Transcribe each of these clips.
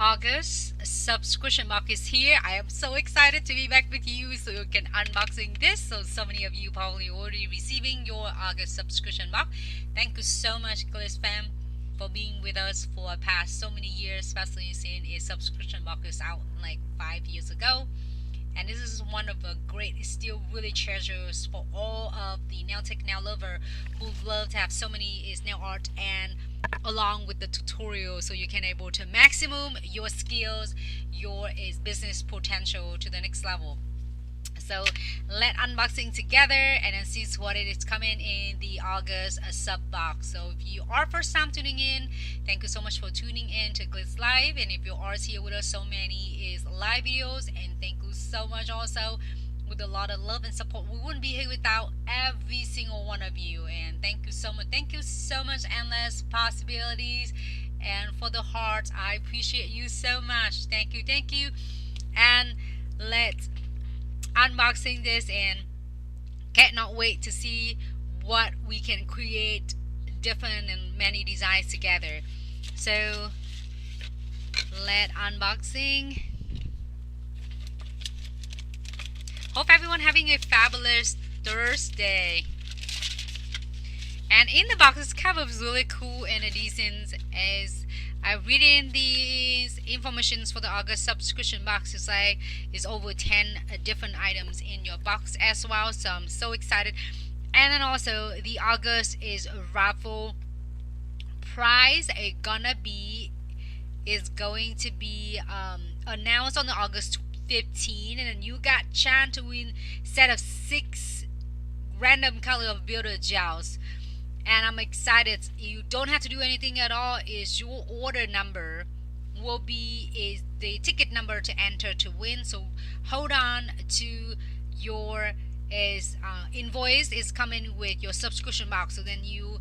August subscription box is here. I am so excited to be back with you so you can unboxing this. So many of you probably already receiving your August subscription box. Thank you so much, Glitz fam, for being with us for past so many years, especially since a subscription box is out like 5 years ago. And this is one of the great, still really treasures for all of the nail tech nail lover who love to have so many is nail art and along with the tutorial so you can able to maximum your skills, your is business potential to the next level. So let unboxing together and then see what it is coming in the August sub box. So if you are first time tuning in, thank you so much for tuning in to Glitz Live. And if you are here with us, so many is live videos, and thank you so much also with a lot of love and support. We wouldn't be here without every single one of you. And thank you so much. Thank you so much. Endless possibilities. And for the hearts, I appreciate you so much. Thank you. Thank you. And let's unboxing this and cannot wait to see what we can create different and many designs together. So let unboxing. Hope everyone having a fabulous Thursday. And in the box this cover is really cool and decent as I read in these informations for the August subscription box. It's like it's over 10 different items in your box as well, so I'm so excited. And then also the August is raffle prize is going to be announced on the August 15, and then you got chance to win set of 6 random color of Builder Gels. And I'm excited. You don't have to do anything at all. Is your order number will be is the ticket number to enter to win. So hold on to your invoice is coming with your subscription box. So then you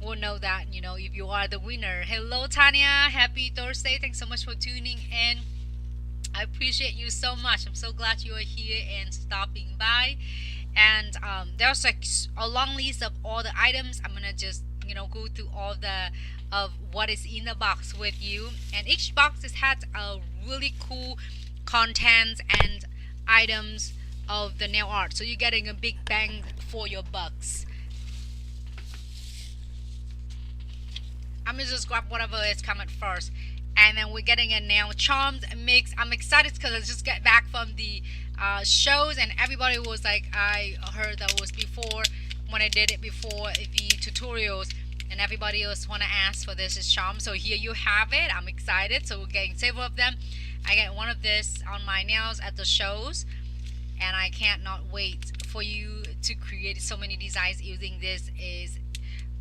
will know that if you are the winner. Hello Tanya, happy Thursday. Thanks so much for tuning in. I appreciate you so much. I'm so glad you are here and stopping by. And there's like a long list of all the items. I'm gonna just go through all of what is in the box with you. And each box has a really cool contents and items of the nail art. So you're getting a big bang for your bucks. I'm gonna just grab whatever is coming first. And then we're getting a nail charms mix. I'm excited because I just got back from the shows and everybody was like, I heard that was before when I did it before the tutorials, and everybody else want to ask for this is charm. So here you have it. I'm excited. So we're getting several of them. I get one of this on my nails at the shows, and I can't not wait for you to create so many designs using this is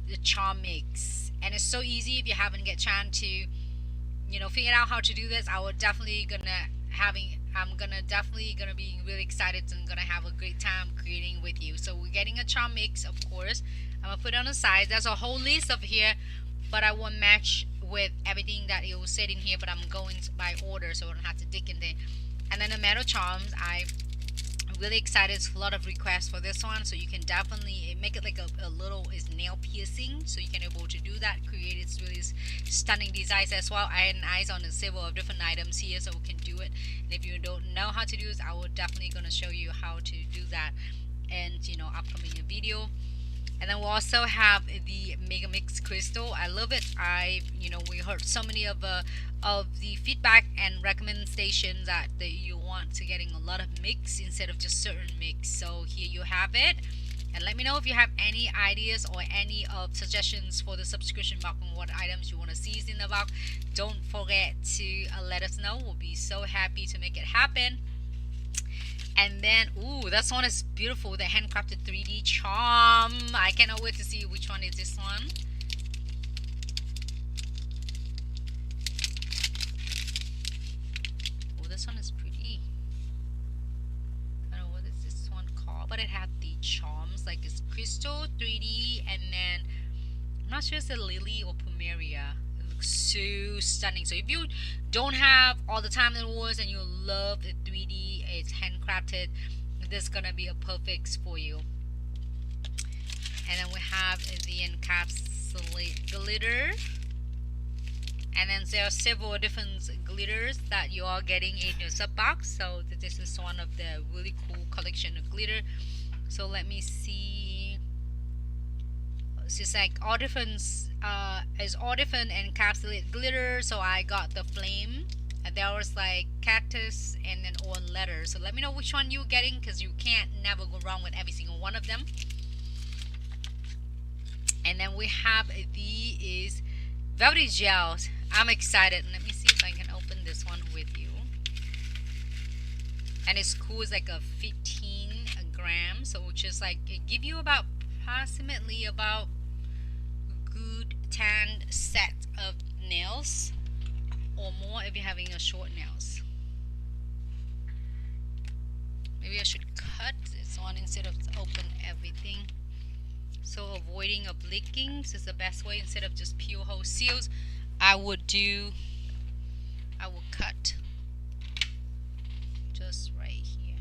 the charm mix. And it's so easy. If you haven't get chance to figure out how to do this, I'm definitely gonna be really excited and gonna have a great time creating with you. So we're getting a charm mix, of course. I'm gonna put it on the side. There's a whole list of here, but I won't match with everything that it was said in here, but I'm going by order so I don't have to dig in there. And then the metal charms, I'm really excited. It's a lot of requests for this one, so you can definitely make it like a little is nail piercing, so you can able to do that, create its really stunning designs as well. I had an eyes on several of different items here, so we can do it. And if you don't know how to do this, I will definitely gonna show you how to do that and upcoming video. And then we also have the Mega Mix Crystal. I love it. We heard so many of the feedback and recommendations that you want to getting a lot of mix instead of just certain mix. So here you have it. And let me know if you have any ideas or any of suggestions for the subscription box and what items you want to see in the box. Don't forget to let us know. We'll be so happy to make it happen. And then, ooh, this one is beautiful. The handcrafted 3D charm. I cannot wait to see which one is this one. Oh, this one is pretty. I don't know what is this one called, but it had the charms. Like it's crystal 3D, and then I'm not sure if it's a lily or plumeria. It looks so stunning. So if you don't have all the time that it was and you love the 3D, it's handcrafted, this is gonna be a perfect for you. And then we have the encapsulate glitter, And then there are several different glitters that you are getting in your sub box. So this is one of the really cool collection of glitter. So let me see. It's like all different, it's all different encapsulated glitter. So I got the flame, and there was like cactus, and then all letters. So let me know which one you're getting, because you can't never go wrong with every single one of them. And then we have the is Builder Gel. I'm excited. Let me see if I can open this one with you. And it's cool. It's like a 15 grams, so which is like it give you about approximately about good 10 set of nails or more if you're having a short nails. Maybe I should cut this one instead of open everything. So avoiding of leakings is the best way. Instead of just pure whole seals, I will cut just right here.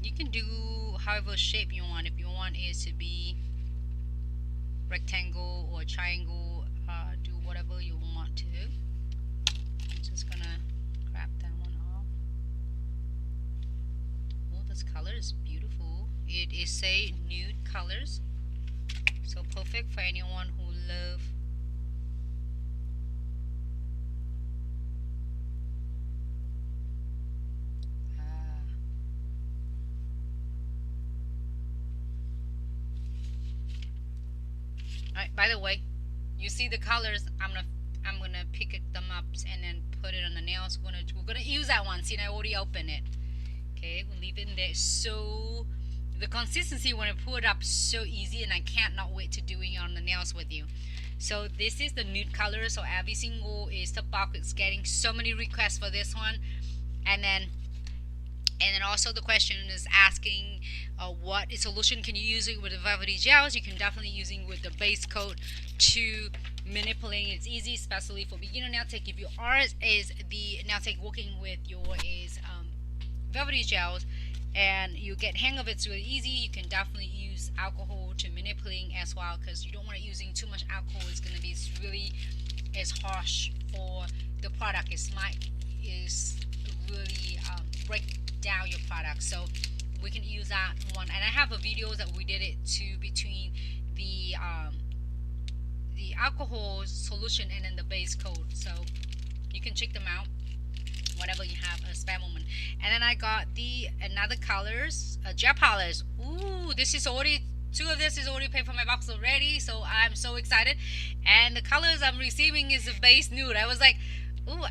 You can do however shape you want. If you want it to be rectangle or triangle, do whatever you want to. I'm just gonna grab that one off. Oh, this color is beautiful. It is a nude colors, so perfect for anyone who love by the way, you see the colors. I'm gonna pick them up and then put it on the nails. We're gonna use that one. See, and I already opened it. Okay, we'll leave it in there. So the consistency when I pull it up so easy, and I can't not wait to doing it on the nails with you. So this is the nude color. So every single is the box is getting so many requests for this one, and then also the question is asking what solution can you use it with the Velvetty gels. You can definitely use it with the base coat to manipulate. It's easy, especially for beginner nail tech. If your art is the nail tech working with your Velvetty gels and you get hang of it, it's really easy. You can definitely use alcohol to manipulating as well, because you don't want it using too much alcohol. It's going to be really as harsh for the product. Is really break down your product. So we can use that one, and I have a video that we did it to between the alcohol solution and then the base coat, so you can check them out whenever you have a spare moment. And then I got another colors, gel polish. Ooh, this is already two of this is already paid for my box already, so I'm so excited. And the colors I'm receiving is a base nude. I was like, ooh,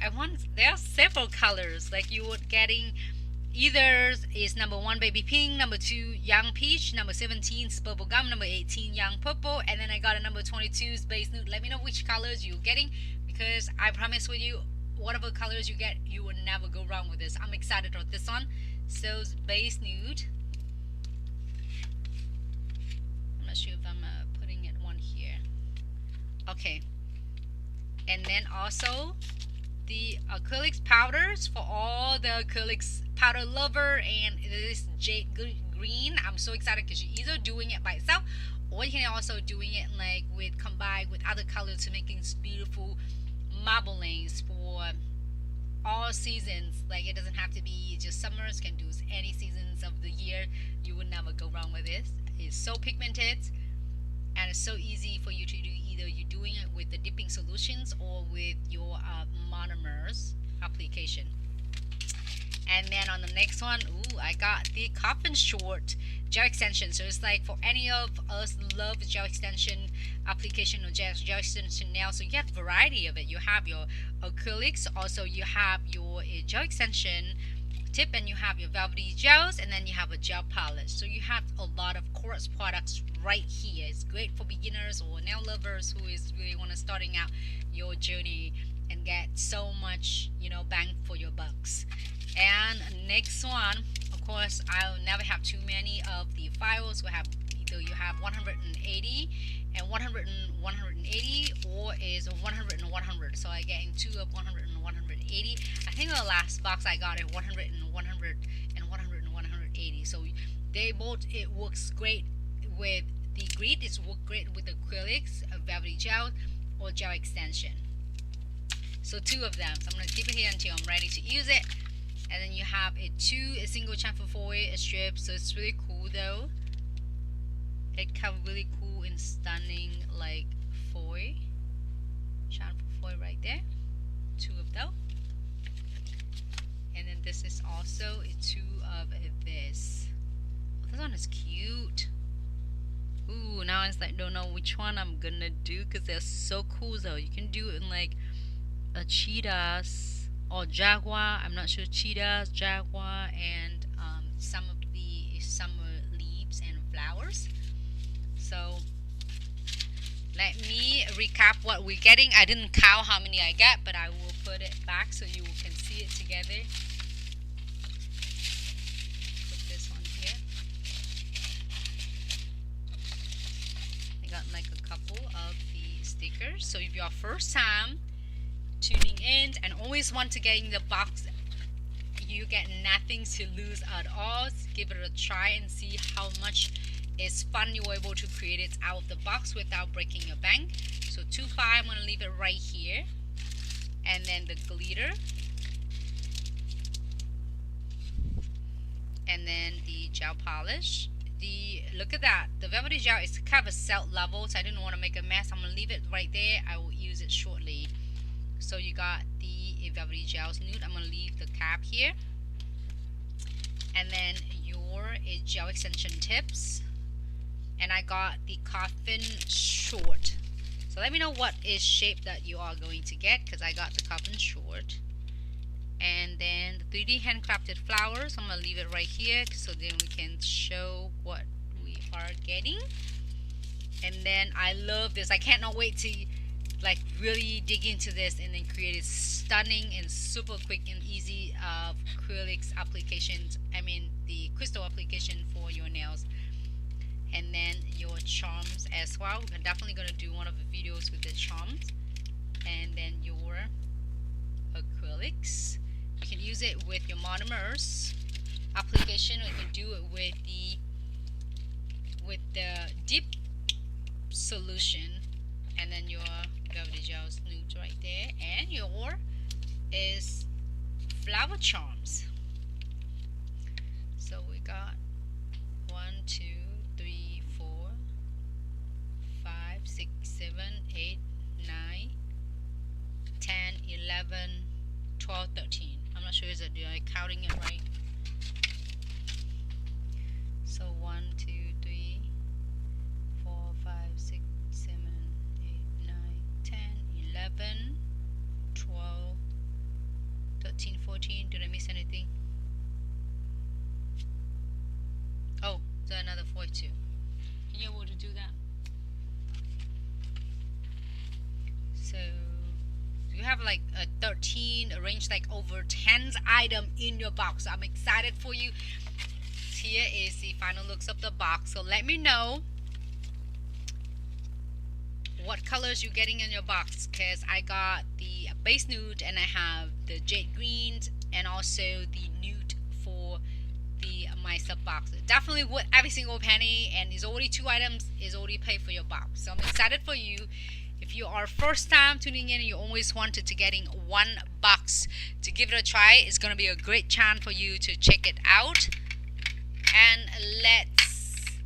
there are several colors. Like you were getting either is number 1 baby pink, number 2 young peach, number 17 is purple gum, number 18 young purple, and then I got a number 22 is base nude. Let me know which colors you're getting, because I promise with you, whatever colors you get, you will never go wrong with this. I'm excited about this one. So it's base nude. I'm not sure if I'm putting it one here. Okay. And then also the acrylic powders for all the acrylics powder lover, and this jade green. I'm so excited because you're either doing it by itself, or you can also doing it like combined with other colors to making beautiful marble lanes for all seasons. Like it doesn't have to be just summers, can do any seasons of the year. You would never go wrong with this. It's so pigmented, and it's so easy for you to do. Either you're doing it with the dipping solutions or with your monomers application. And then on the next one, ooh, I got the coffin short gel extension. So it's like for any of us love gel extension application or gel extension nails. So you have variety of it. You have your acrylics, also you have your gel extension tip, and you have your velvety gels, and then you have a gel polish. So you have a lot of quartz products right here. It's great for beginners or nail lovers who is really want to starting out your journey and get so much, bang for your bucks. And next one, of course, I'll never have too many of the files. We have either you have 180 and 180, or is 100 and 100. So I get in two of 100 and 180. 180. I think the last box I got it 100 and 100 and 100 and 180. So they both, it works great with the grit. It's work great with acrylics, velvety gel, or gel extension. So two of them. So I'm gonna keep it here until I'm ready to use it. And then you have a single chamfer foil strip. So it's really cool though. It comes really cool and stunning like foil. Chamfer foil right there. Two of those. And then this is also a two of this. Oh, this one is cute. Ooh, now it's like don't know which one I'm gonna do because they're so cool though. You can do it in like a cheetahs or jaguar. I'm not sure, cheetahs, jaguar, and some of the summer leaves and flowers. So let me recap what we're getting. I didn't count how many I got, but I will put it back so you can see it together. Put this one here. I got like a couple of the stickers. So if you're first time tuning in and always want to get in the box, you get nothing to lose at all. Give it a try and see how much is fun you're able to create it out of the box without breaking your bank. So 2.5, I'm going to leave it right here. And then the glitter. And then the gel polish. Look at that. The velvety gel is kind of a cell level, so I didn't want to make a mess. I'm going to leave it right there. I will use it shortly. So you got the velvety gels nude. I'm going to leave the cap here. And then your gel extension tips. And I got the coffin short. So let me know what is shape that you are going to get, because I got the coffin short. And then the 3D handcrafted flowers, I'm going to leave it right here so then we can show what we are getting. And then I love this. I cannot wait to like really dig into this and then create a stunning and super quick and easy acrylics applications. I mean the crystal application for your nails. And then your charms as well. We're definitely going to do one of the videos with the charms. And then your acrylics. You can use it with your monomers application, or you can do it with the deep solution. And then your velvety gels nude right there. And your is flower charms. So we got 1, 2, 3, 4, 5, 6, 7, 8, 9, 10, 11, 12, 13. I'm not sure is it, am I counting it right? So 1, 2, 3, 4, 5, 6, 7, 8, 9, 10, 11, 12, 13, 14. Did I miss anything? Oh, there's another 42. Can you able to do that? So you have like a 13 arranged like over 10 item in your box. So I'm excited for you. Here is the final looks of the box. So let me know what colors you're getting in your box, because I got the base nude and I have the jade greens and also the nude for the my sub box. Definitely worth every single penny, and it's already 2 items, is already paid for your box. So I'm excited for you. If you are first time tuning in and you always wanted to getting 1 box to give it a try, it's gonna be a great chance for you to check it out. And let's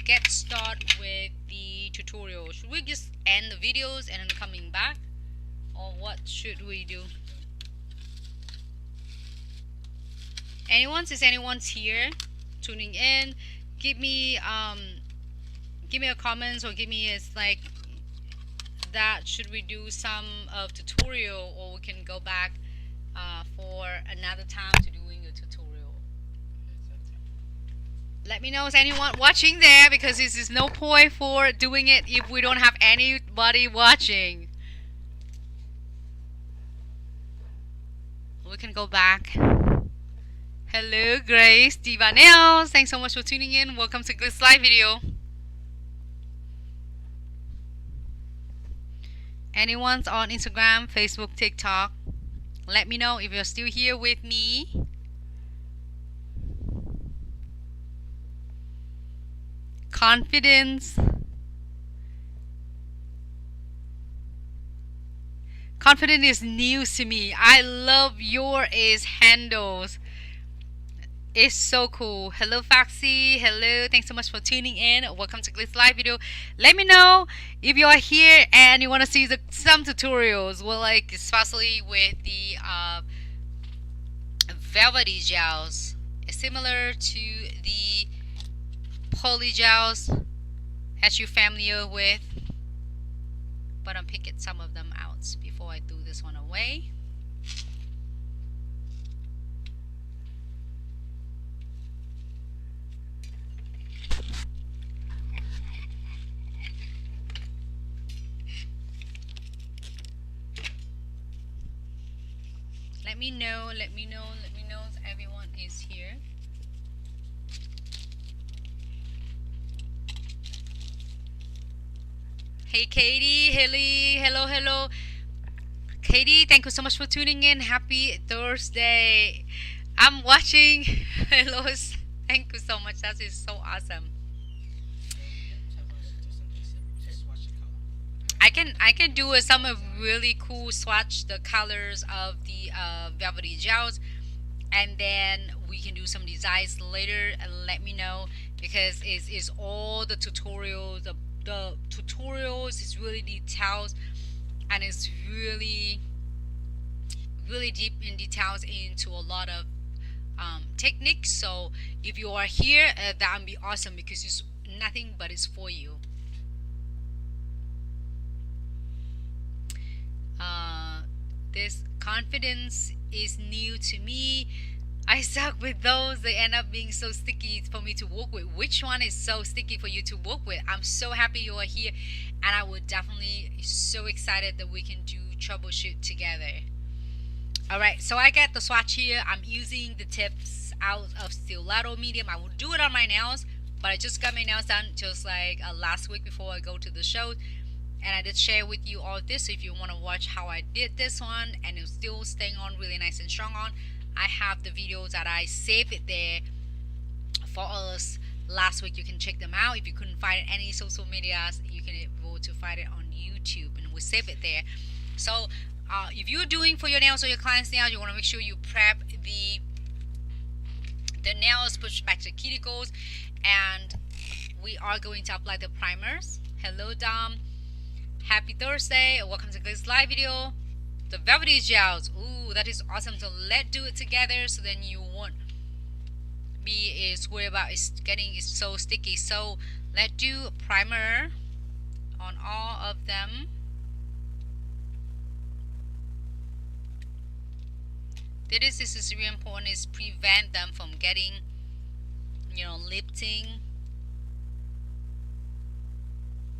get started with the tutorial. Should we just end the videos and then coming back, or what should we do? Since anyone's here tuning in, give me a comment, or give me a like that. Should we do some of tutorial, or we can go back for another time to doing a tutorial? Let me know, is anyone watching there, because this is no point for doing it if we don't have anybody watching. We can go back. Hello, Grace, Diva Nails. Thanks so much for tuning in. Welcome to Glitz Live video. Anyone's on Instagram, Facebook, TikTok? Let me know if you're still here with me. Confidence. Confidence is new to me. I love your handles. It's so cool. Hello Foxy. Hello. Thanks so much for tuning in. Welcome to Glitz live video. Let me know if you are here and you want to see some tutorials. Well, like especially with the Velvetty gels. It's similar to the poly gels as you're familiar with. But I'm picking some of them out before I throw this one away. Let me know if everyone is here. Hey Katie, hello. Katie, thank you so much for tuning in. Happy Thursday. I'm watching. Hello, thank you so much. That is so awesome. I can do some of really cool swatch the colors of the Velvetty gels, and then we can do some designs later. And let me know because it's all the tutorials. The tutorials is really details, and it's really deep in details into a lot of techniques. So if you are here, that would be awesome because it's nothing but it's for you. This confidence is new to me. I suck with those. They end up being so sticky for me to work with. Which one is so sticky for you to work with? I'm so happy you are here, and I would definitely so excited that we can do troubleshoot together. Alright, so I got the swatch here. I'm using the tips out of Stiletto Medium. I will do it on my nails, but I just got my nails done just like last week before I go to the show. And I did share with you all this, so if you want to watch how I did this one and it's still staying on really nice and strong on, I have the videos that I saved it there for us last week. You can check them out. If you couldn't find it any social medias, you can go to find it on YouTube, and we save it there. So if you're doing for your nails or your clients' nails, you want to make sure you prep the nails, push back the cuticles, and we are going to apply the primers. Hello Dom. Happy Thursday. Welcome to this live video. The Velvetty gels. Ooh, that is awesome. So let's do it together so then you won't be worried about it's so sticky. So let's do primer on all of them. This is really important, is prevent them from getting lifting.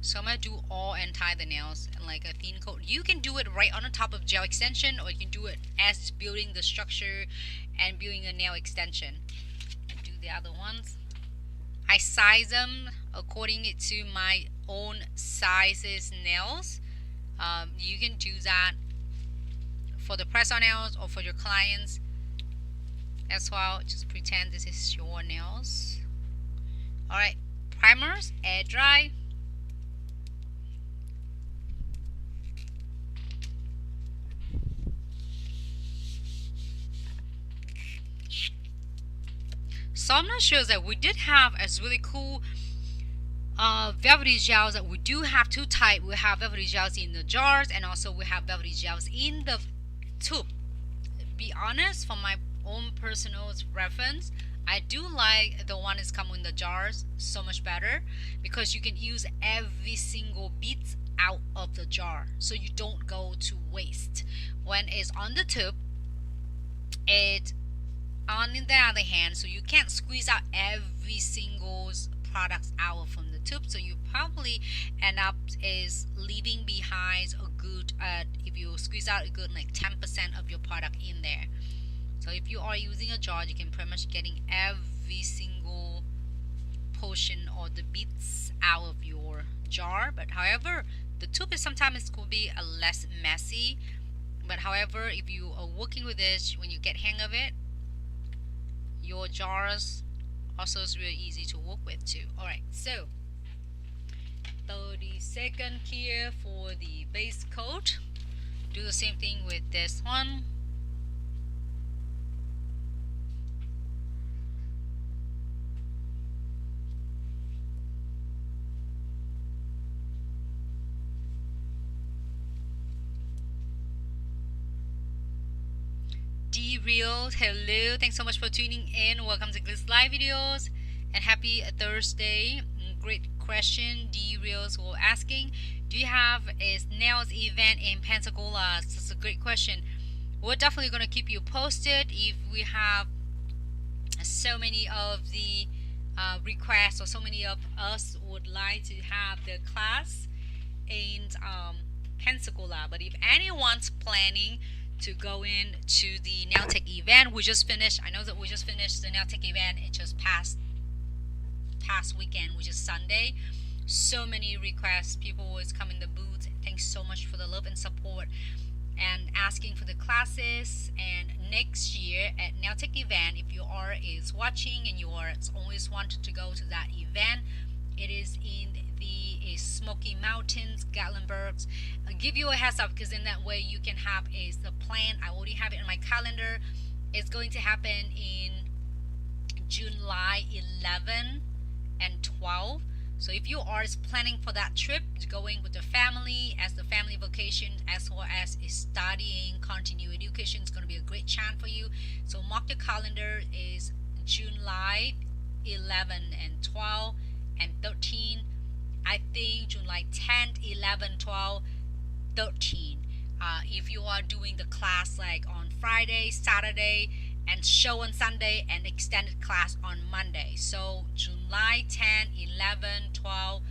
So I'm going to do all and tie the nails and like a thin coat. You can do it right on the top of gel extension, or you can do it as building the structure and building a nail extension. And do the other ones. I size them according to my own sizes nails. You can do that for the press on nails or for your clients as well. Just pretend this is your nails. Alright, primers, air dry. So I'm not sure that we did have as really cool Velvetty gels that we do have two types. We have Velvetty gels in the jars, and also we have Velvetty gels in the tube. Be honest, from my own personal reference, I do like the one that's come in the jars so much better because you can use every single bit out of the jar, so you don't go to waste. When it's on the tube, it on the other hand, so you can't squeeze out every single product out from the tube, so you probably end up is leaving behind a good if you squeeze out a good like 10% of your product in there. So if you are using a jar, you can pretty much getting every single portion or the bits out of your jar. But however, the tube is sometimes it could be a less messy But however, if you are working with this, when you get hang of it, your jars also is really easy to work with too. Alright, so 30-second here for the base coat. Do the same thing with this one. Real, hello, thanks so much for tuning in. Welcome to Glitz live videos and happy Thursday. Great question. D Reels were asking, do you have a nails event in Pensacola? That's a great question. We're definitely going to keep you posted if we have so many of the requests, or so many of us would like to have the class in Pensacola. But if anyone's planning to go in to the nail tech event, we just finished, I know that we just finished the nail tech event. It just past weekend, which is Sunday. So many requests, people always come in the booth. Thanks so much for the love and support and asking for the classes. And next year at nail tech event, if you is watching and you are always wanted to go to that event, it is in the Smoky Mountains, Gatlinburg. I'll give you a heads up because in that way you can have the plan. I already have it in my calendar. It's going to happen in July 11 and 12. So if you are planning for that trip, going with the family as the family vacation, as well as studying continuing education, is going to be a great chance for you. So mark the calendar is July 11 and 12 and 13. I think July 10th, 11, 12, 13. If you are doing the class like on Friday, Saturday, and show on Sunday, and extended class on Monday. So July 10, 11, 12,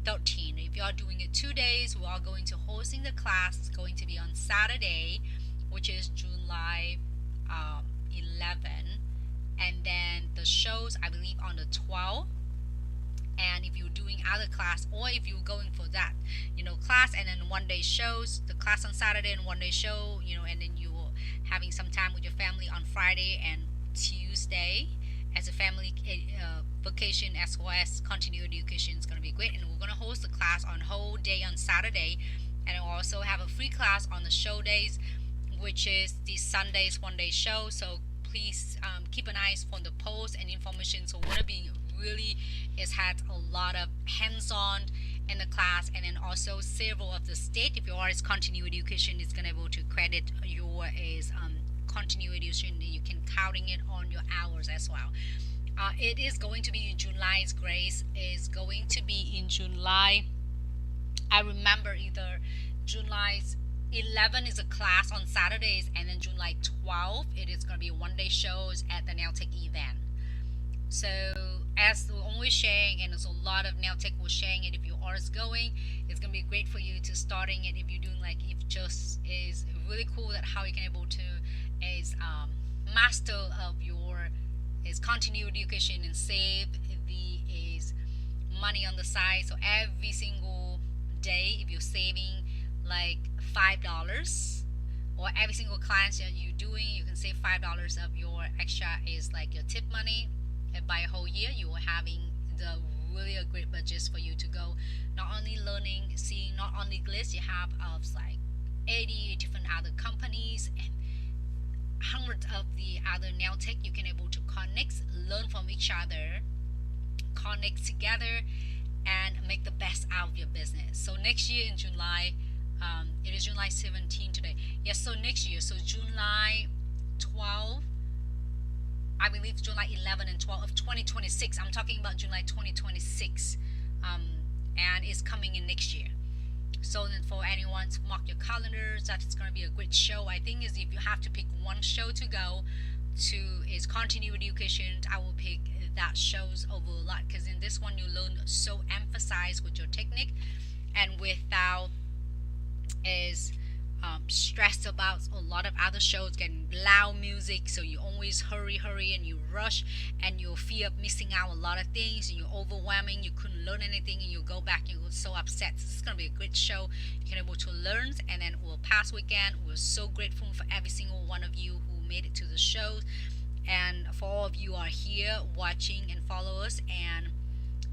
13. If you are doing it 2 days, we are going to hosting the class. It's going to be on Saturday, which is July 11. And then the shows, I believe, on the 12th. And if you're doing other class, or if you're going for that, class and then 1 day shows, the class on Saturday and 1 day show, and then you're having some time with your family on Friday and Tuesday as a family vacation, as well as continuing education is going to be great. And we're going to host the class on whole day on Saturday, and we'll also have a free class on the show days, which is the Sunday's 1 day show. So please keep an eye for the post and information. So we're going to be really had a lot of hands-on in the class, and then also several of the state, if you are continuing education, is going to be able to credit your continuing education, and you can counting it on your hours as well. It is going to be in July's grace is going to be in July. I remember either July's 11 is a class on Saturdays, and then July 12 it is going to be 1 day shows at the nail tech event. So as we're always sharing, and there's a lot of nail tech we're sharing it, if you are going, it's going to be great for you to starting it. If you're doing if just is really cool that how you can able to master of your continued education and save the money on the side. So every single day, if you're saving like $5, or every single class that you're doing, you can save $5 of your extra is like your tip money. And by a whole year, you are having the really a great budget for you to go, not only learning, seeing not only Glitz, you have of like 80 different other companies and hundreds of the other nail tech you can able to connect, learn from each other, connect together, and make the best out of your business. So next year in July, it is July 17 today. Yes, so next year, so July 12, I believe July 11 and 12 of 2026. I'm talking about July 2026, and it's coming in next year. So then for anyone to mark your calendars, that it's going to be a great show. I think is if you have to pick one show to go to is continuing education, I will pick that shows over a lot, because in this one you learn so emphasize with your technique, and without is stressed about a lot of other shows getting loud music, so you always hurry and you rush, and you fear missing out a lot of things, and you're overwhelming, you couldn't learn anything, and you go back and you're so upset. So this is going to be a great show. You can able to learn, and then we'll pass weekend. We're so grateful for every single one of you who made it to the show, and for all of you are here watching and follow us and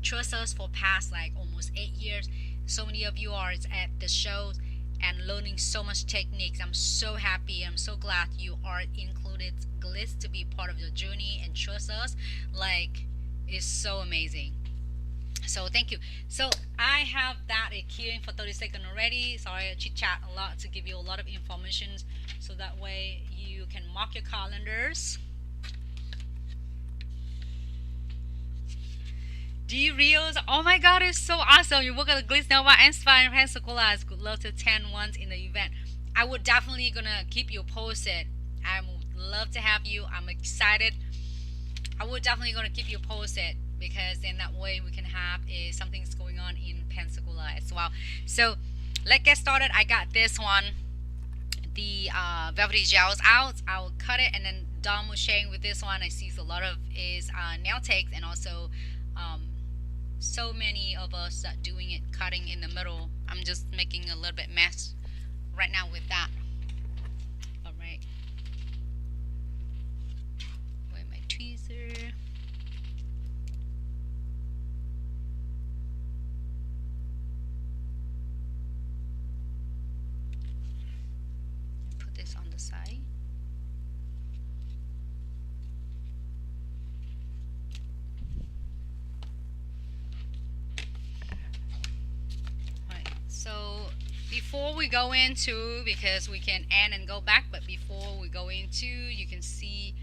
trust us for past like almost 8 years. So many of you are at the shows and learning so much techniques. I'm so happy. I'm so glad you are included Glitz to be part of your journey and trust us. Like, it's so amazing. So thank you. So I have that queuing for 30 seconds already. Sorry, I chit chat a lot to give you a lot of information, so that way you can mark your calendars. D Reels, oh my god, it's so awesome. You work at the Glitz Nova and Inspire Pensacola. Good luck to 10 ones in the event. I would definitely gonna keep you posted. I would love to have you. I'm excited. I would definitely gonna keep you posted, because then that way we can have something's going on in Pensacola as well. So let's get started. I got this one, the Velvety gels out. I'll cut it, and then Dom was sharing with this one. I see a lot of is nail takes, and also so many of us that doing it cutting in the middle. I'm just making a little bit mess right now with that. All right, where my tweezer? Put this on the side. So before we go into, because we can end and go back, but before we go into, you can see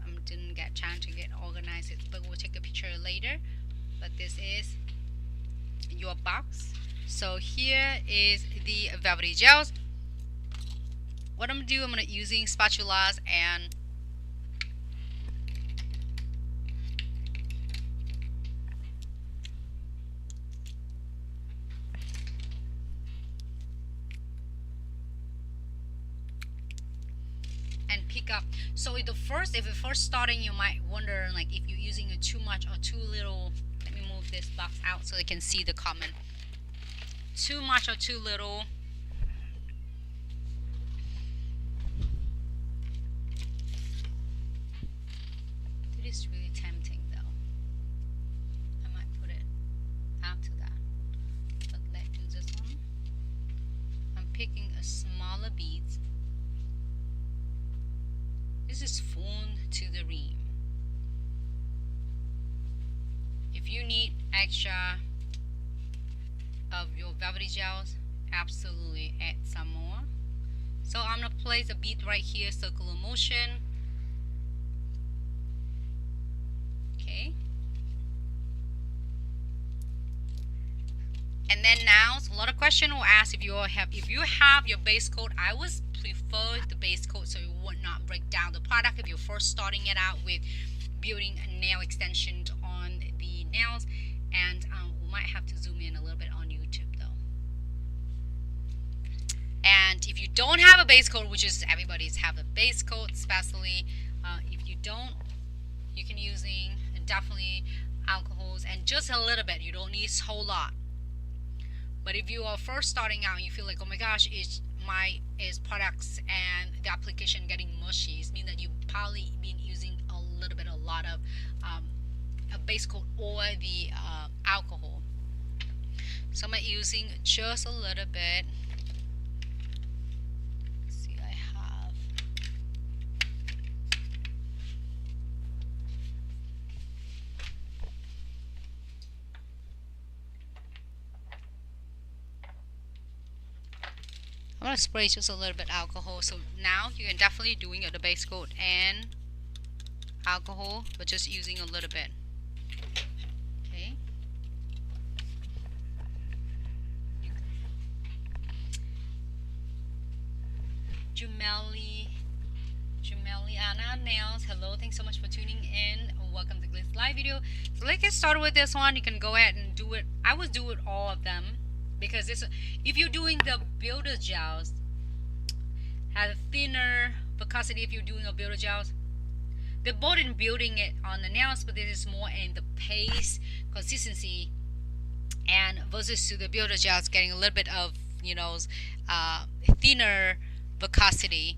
I didn't get chance to get organized, but we'll take a picture later. But this is your box. So here is the Velvety gels. What I'm gonna do, I'm gonna using spatulas and pick up. So if you're first starting, you might wonder like if you're using it too much or too little. Let me move this box out so they can see the comment. Too much or too little. It is really tempting though. I might put it after that. But let's do this one. I'm picking a smaller beads. This is phone to the rim. If you need extra of your Velvety gels, absolutely add some more. So I'm gonna place a bead right here, circular motion. Okay. And then now, so a lot of questions will ask if you have your base coat. I would prefer the base coat so it would not break down the product if you're first starting it out with building a nail extension on the nails. And we might have to zoom in a little bit on YouTube though. And if you don't have a base coat, which is everybody's have a base coat, especially if you don't, you can using definitely alcohols and just a little bit. You don't need a whole lot. But if you are first starting out, you feel like, oh my gosh, is products and the application getting mushy, it means that you've probably been using a lot of a base coat or the alcohol. So I'm using just a little bit. Let's see, I have I'm going to spray just a little bit alcohol. So now you can definitely doing the base coat and alcohol, but just using a little bit. Okay. Juliana Nails, hello, thanks so much for tuning in. Welcome to Glitz live video. So let's get started with this one. You can go ahead and do it. I would do it all of them, because this, if you're doing the Builder gels, has a thinner viscosity if you're doing a builder gels. They're both in building it on the nails, but this is more in the paste consistency, and versus to the builder gels getting a little bit of, you know, thinner viscosity.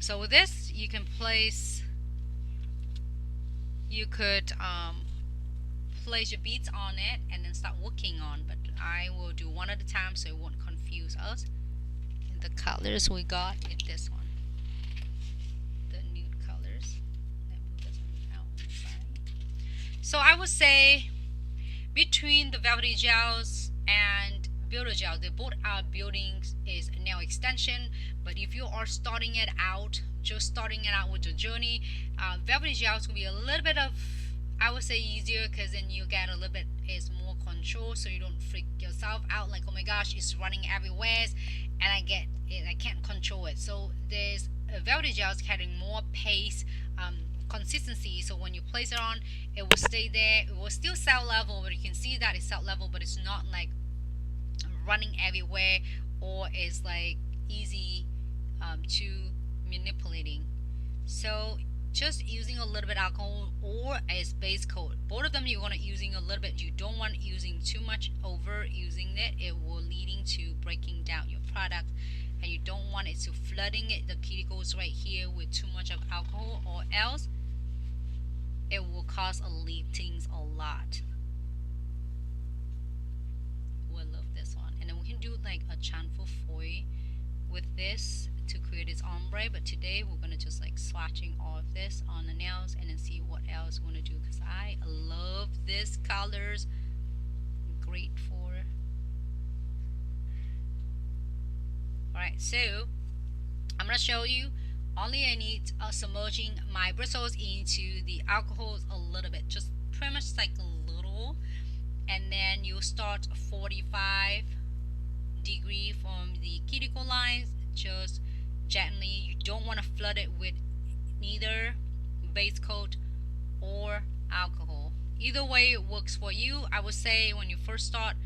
So with this, you can place, you could place your beads on it and then start working on, but I will do one at a time so it won't confuse us. And the colors we got is this one, the nude colors. Let me put this one out on the side. So I would say between the Velvetty gels and Builder Gel, they both are building is nail extension. But if you are starting it out, just starting it out with your journey, Velvetty gels will be a little bit of, I would say, easier, because then you get a little bit is more control, so you don't freak yourself out like, oh my gosh, it's running everywhere and I can't control it. So there's Velvetty gels having more pace, consistency, so when you place it on, it will stay there. It will still cell level, but you can see that it's cell level, but it's not like running everywhere, or is like easy to manipulating. So just using a little bit alcohol or as base coat, both of them you want to using a little bit. You don't want using too much, over using it will leading to breaking down your product, and you don't want it to flooding it the cuticles right here with too much of alcohol, or else it will cause a leave things a lot. We'll love this one. And then we can do like a chamfer foil with this to create its ombre, but today we're gonna just like swatching all of this on the nails and then see what else we want to do, because I love this colors. Great for. Alright, so I'm gonna show you. Only I need submerging my bristles into the alcohols a little bit, just pretty much like a little, and then you start 45-degree from the cuticle lines, just gently. You don't want to flood it with neither base coat or alcohol. Either way it works for you. I would say when you first start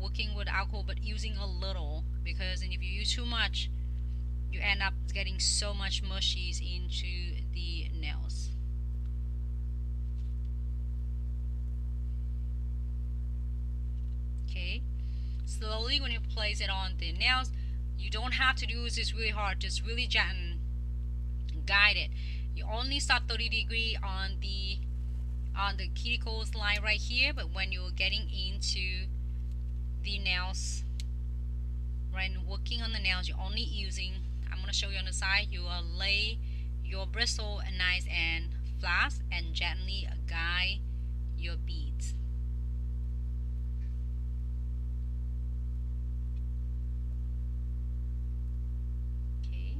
working with alcohol, but using a little, because if you use too much, you end up getting so much mushies into the nails. Okay, slowly when you place it on the nails, you don't have to do this really hard, just really gently guide it. You only start 30-degree on the cuticles line right here, but when you're getting into the nails, right, working on the nails, you're only using, I'm going to show you on the side, you will lay your bristle nice and flat and gently guide your beads. Okay,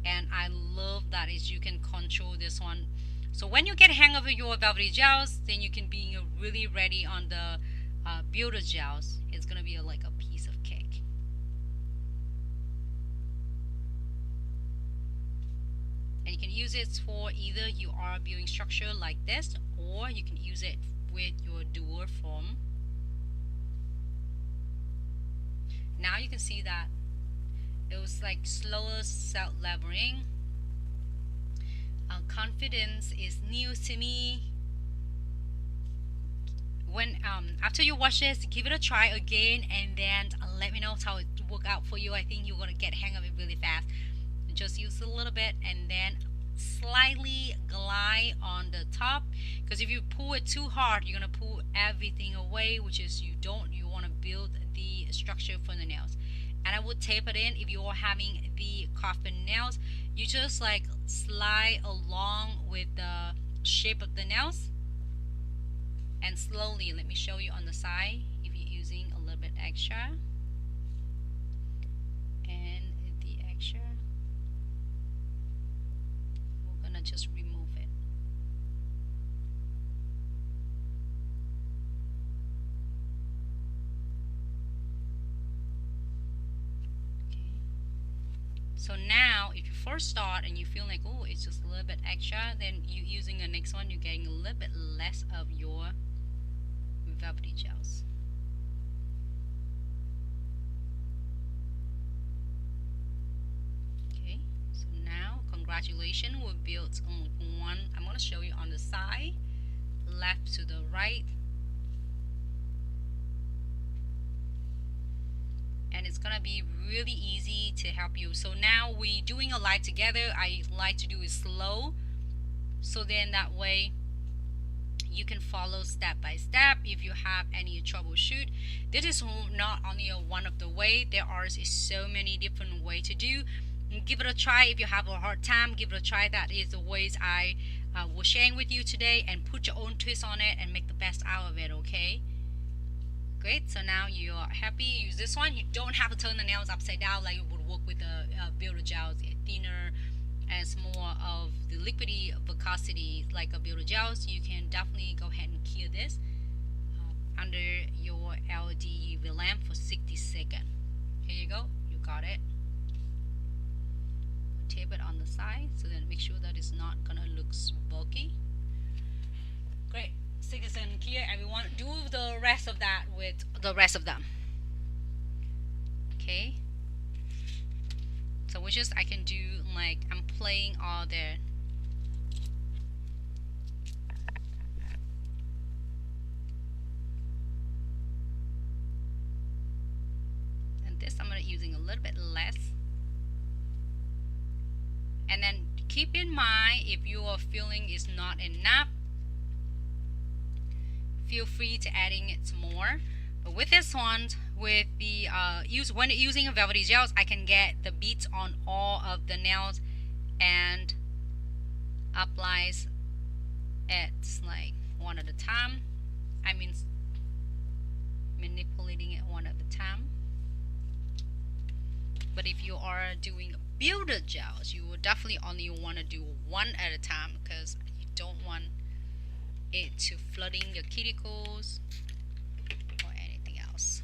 and I love that is you can control this one. So when you get hang of your Velvetty gels, then you can be really ready on the Builder gels. It's gonna be like a piece of cake. And you can use it for either you are building structure like this, or you can use it with your dual form. Now you can see that it was like slower self leveling. Confidence is new to me. When after you watch this, give it a try again, and then let me know how it worked out for you. I think you're gonna get hang of it really fast. Just use a little bit and then slightly glide on the top, because if you pull it too hard, you're gonna pull everything away, which is you want to build the structure for the nails. And I would tape it in. If you are having the coffin nails, you just like slide along with the shape of the nails, and slowly, let me show you on the side if you're using a little bit extra, and the extra we're gonna just remove it. Okay, so now if you first start and you feel like, oh, it's just a little bit extra, then you using the next one, you're getting a little bit less of your Velvetty gels. congratulations, we built on one. I'm going to show you on the side, left to the right, and it's gonna be really easy to help you. So now we're doing a light together. I like to do it slow, so then that way you can follow step by step. If you have any troubleshoot, this is not only one of the way. There are so many different way to do. Give it a try. If you have a hard time, give it a try. That is the ways I will sharing with you today, and put your own twist on it and make the best out of it. Okay, great. So now you are happy. Use this one. You don't have to turn the nails upside down like you would work with the Builder Gels. It's thinner, as more of the liquidy viscosity like a Builder Gel. So you can definitely go ahead and cure this under your LED UV lamp for 60 seconds. Here you go. You got it. Tape it on the side, so then make sure that it's not gonna look bulky. Great. 60 seconds cure. Everyone, do the rest of that with the rest of them. Okay. So which is I can do like I'm playing all the and this I'm gonna using a little bit less. And then keep in mind, if your feeling is not enough, feel free to adding it more. But with this one, with the when using a Velvetty gels, I can get the beads on all of the nails and applies it like one at a time. I mean, manipulating it one at a time. But if you are doing Builder Gels, you will definitely only want to do one at a time, because you don't want it to flooding your cuticles or anything else.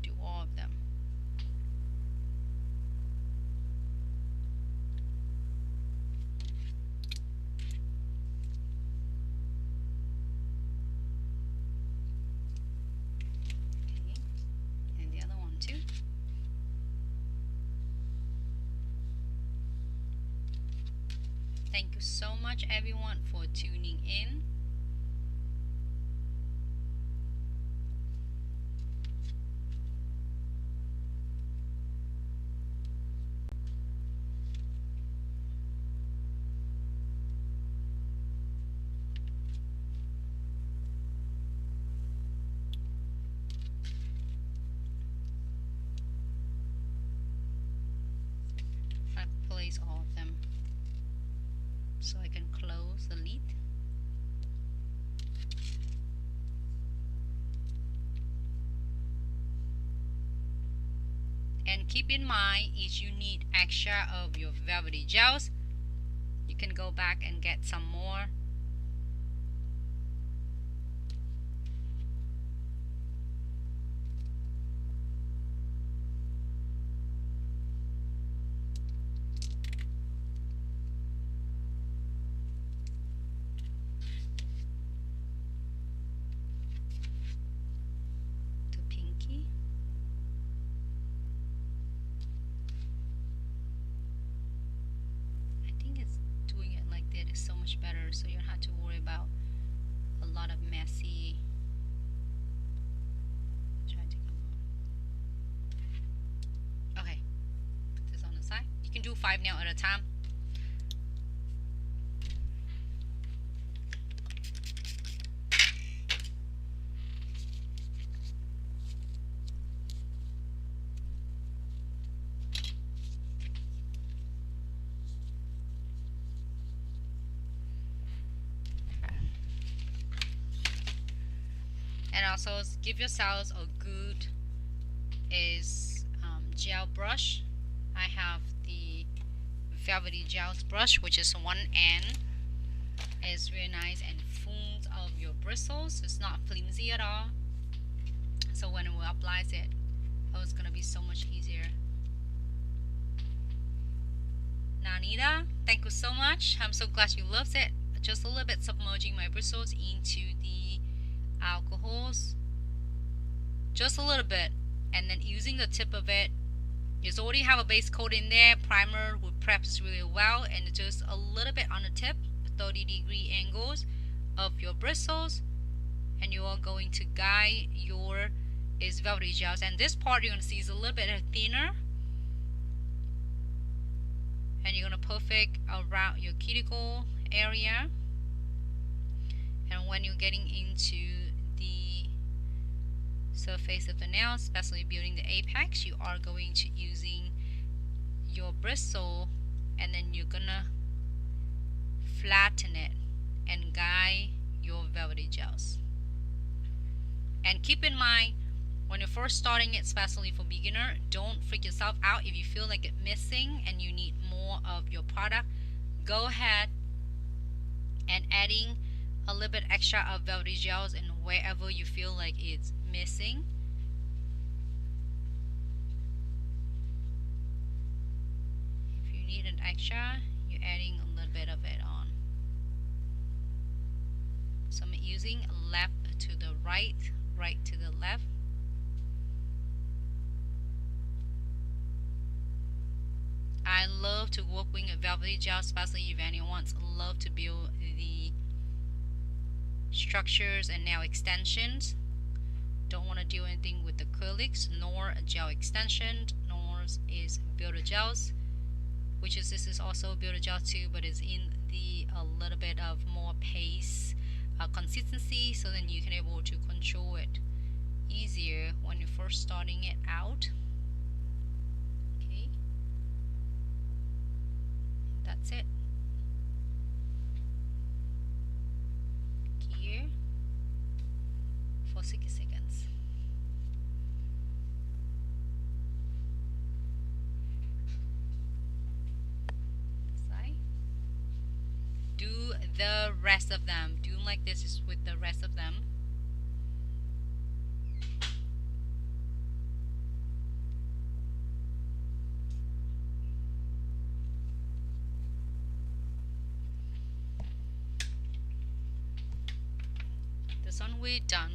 Do all of them. Okay. And the other one too. Thank you so much everyone for tuning in. Place all of them so I can close the lid. And keep in mind, if you need extra of your Velvetty gels, you can go back and get some more. So much better, so you don't have to worry about a lot of messy trying to come on. Okay, put this on the side. You can do 5 nails at a time. And also give yourselves a good gel brush. I have the Velvetty gels brush, which is one end. It's very nice and full of your bristles. It's not flimsy at all. So when we apply it, oh, it's gonna be so much Anita. Thank you so much. I'm so glad you loved it. Just a little bit submerging my bristles into the alcohols. Just a little bit. And then using the tip of it. You already have a base coat in there. Primer will prep this really well. And just a little bit on the tip. 30-degree angles of your bristles. And you are going to guide your Velvetty gels. And this part you're going to see is a little bit thinner. And you're going to perfect around your cuticle area. And when you're getting into the surface of the nail, especially building the apex, you are going to using your bristle, and then you're gonna flatten it and guide your Velvetty gels. And keep in mind, when you're first starting it, especially for beginner, don't freak yourself out if you feel like it's missing and you need more of your product. Go ahead and adding a little bit extra of Velvetty gels and wherever you feel like it's missing. If you need an extra, you're adding a little bit of it on. So I'm using left to the right, right to the left. I love to work with Velvetty gel, especially if anyone love to build the structures and nail extensions. Don't want to do anything with acrylics, nor a gel extension, nor is Builder Gels, which is this is also Builder Gel too, but it's in the a little bit of more paste consistency, so then you can able to control it easier when you're first starting it out. Okay, that's it. Here for 60 seconds. Side. Do the rest of them. Do like this is with the rest of them. This one we're done.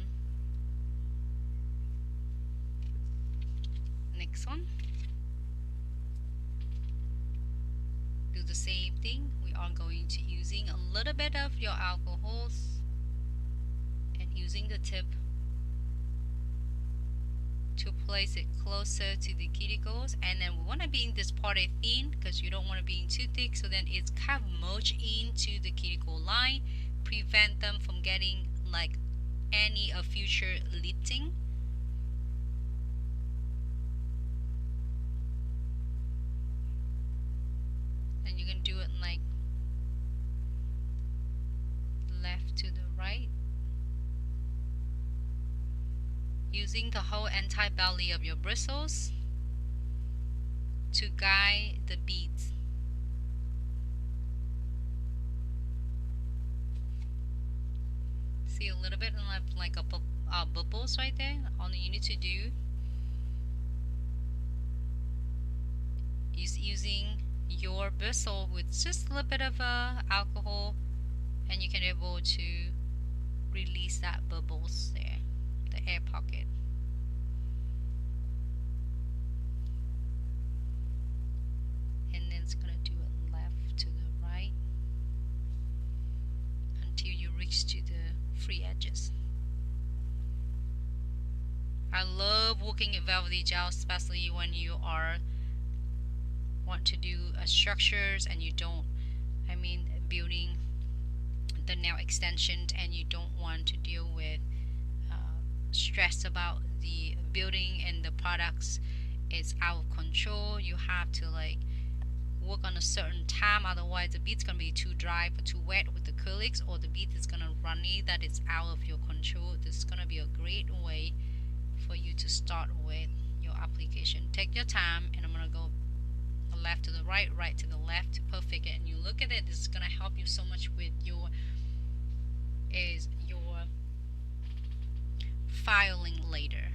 Next one. Do the same thing. We are going to using a little bit of your alcohols and using the tip to place it closer to the cuticles, and then we want to be in this part thin because you don't want to be in too thick, so then it's kind of merged into the cuticle line, prevent them from getting like any future lifting. And you can do it like left to the right, using the whole entire belly of your bristles to guide the beads. See a little bit left, like a bubbles right there. All you need to do is using your bristle with just a little bit of alcohol, and you can be able to release that bubbles there, the air pocket. And then it's gonna do it left to the right until you reach to the free edges. I love working with Velvetty gel, especially when you are want to do structures and you don't, building the nail extensions, and you don't want to deal with stress about the building and the products is out of control. You have to like work on a certain time, otherwise the bead's gonna be too dry or too wet with acrylics, or the bead is gonna runny that is out of your control. This is gonna be a great way for you to start with your application. Take your time, and I'm gonna go left to the right, right to the left to perfect it, and you look at it. This is gonna help you so much with your filing later.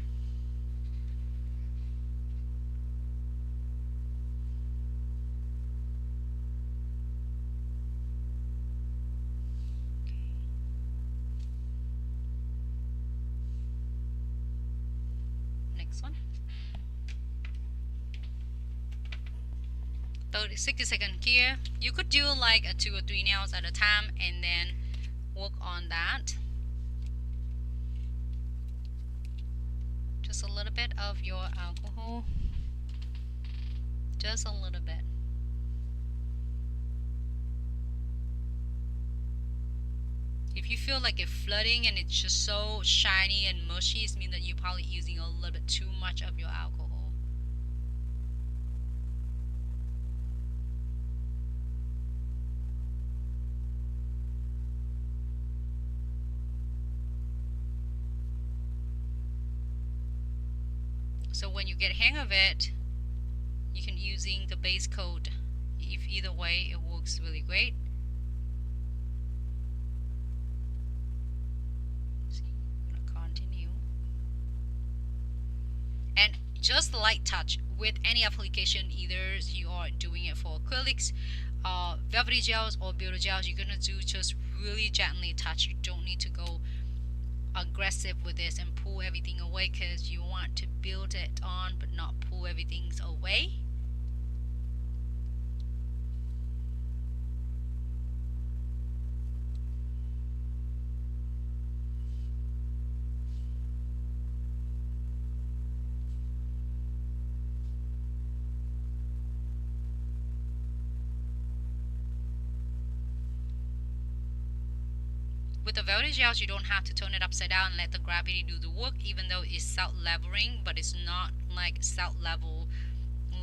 next one. 60-second cure. You could do like a 2 or 3 nails at a time and then work on that. Just a little bit of your alcohol. Just a little bit. If you feel like it's flooding and it's just so shiny and mushy, it means that you're probably using a little bit too much of your alcohol. So when you get hang of it, you can using the base coat. If either way, it works really great. And just light touch with any application, either you are doing it for acrylics, velvety gels or builder gels, you're gonna do just really gently touch. You don't need to go aggressive with this and pull everything away, because you want to build it on but not pull everything away. With the Velvetty gels, you don't have to turn it upside down and let the gravity do the work, even though it's self-leveling, but it's not like self-level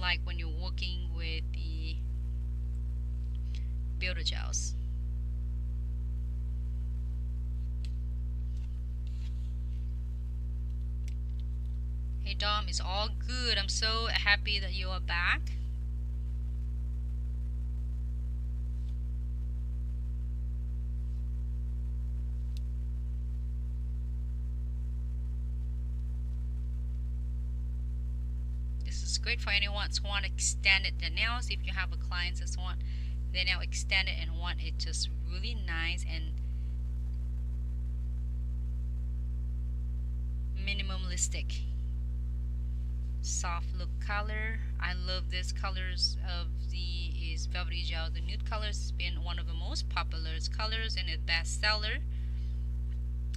like when you're working with the Builder gels. Hey Dom, it's all good. I'm so happy that you are back. Great for anyone who want to extend it the nails. If you have a client that want their nail extended and want it just really nice and minimalistic, soft look color. I love this colors of the Velvetty gel. The nude colors has been one of the most popular colors and a best seller.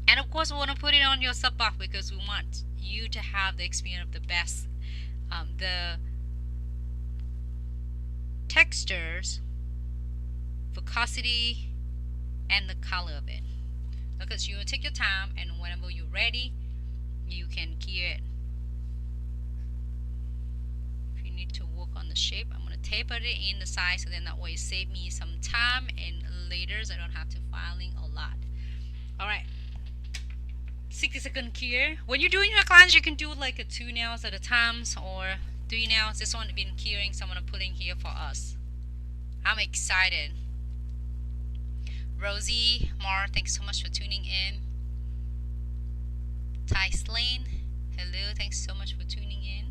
And of course, we want to put it on your sub box because we want you to have the experience of the best. The textures, viscosity, and the color of it. Because you will take your time, and whenever you're ready, you can cure it. If you need to work on the shape, I'm going to taper it in the side, so then that way it save me some time, and later I don't have to filing a lot. Alright. 60-second cure. When you're doing your clients, you can do like a 2 nails at a time or 3 nails. This one been curing, so I'm gonna put in here for us. I'm excited. Rosie, Mar, thanks so much for tuning in. Ty Slane, hello, thanks so much for tuning in.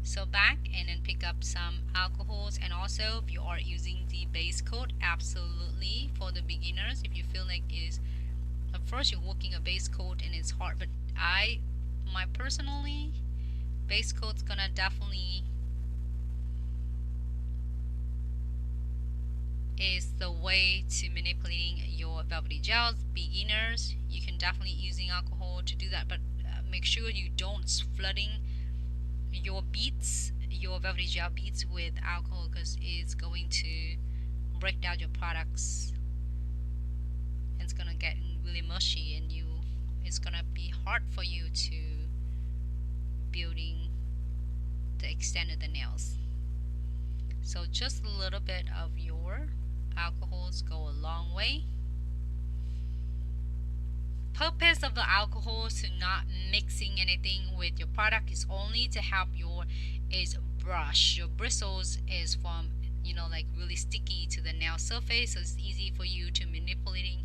So back and then pick up some alcohols, and also if you are using the base coat, absolutely for the beginners. If you feel like is at first you're working a base coat and it's hard, but my personally, base coat's gonna definitely is the way to manipulating your velvety gels. Beginners, you can definitely using alcohol to do that, but make sure you don't flooding your beads, your velvety gel beads with alcohol, because it's going to break down your products. It's gonna get really mushy, and it's gonna be hard for you to building the extended the nails. So just a little bit of your alcohols go a long way. Purpose of the alcohol to not mixing anything with your product is only to help your brush. Your bristles is from like really sticky to the nail surface, so it's easy for you to manipulating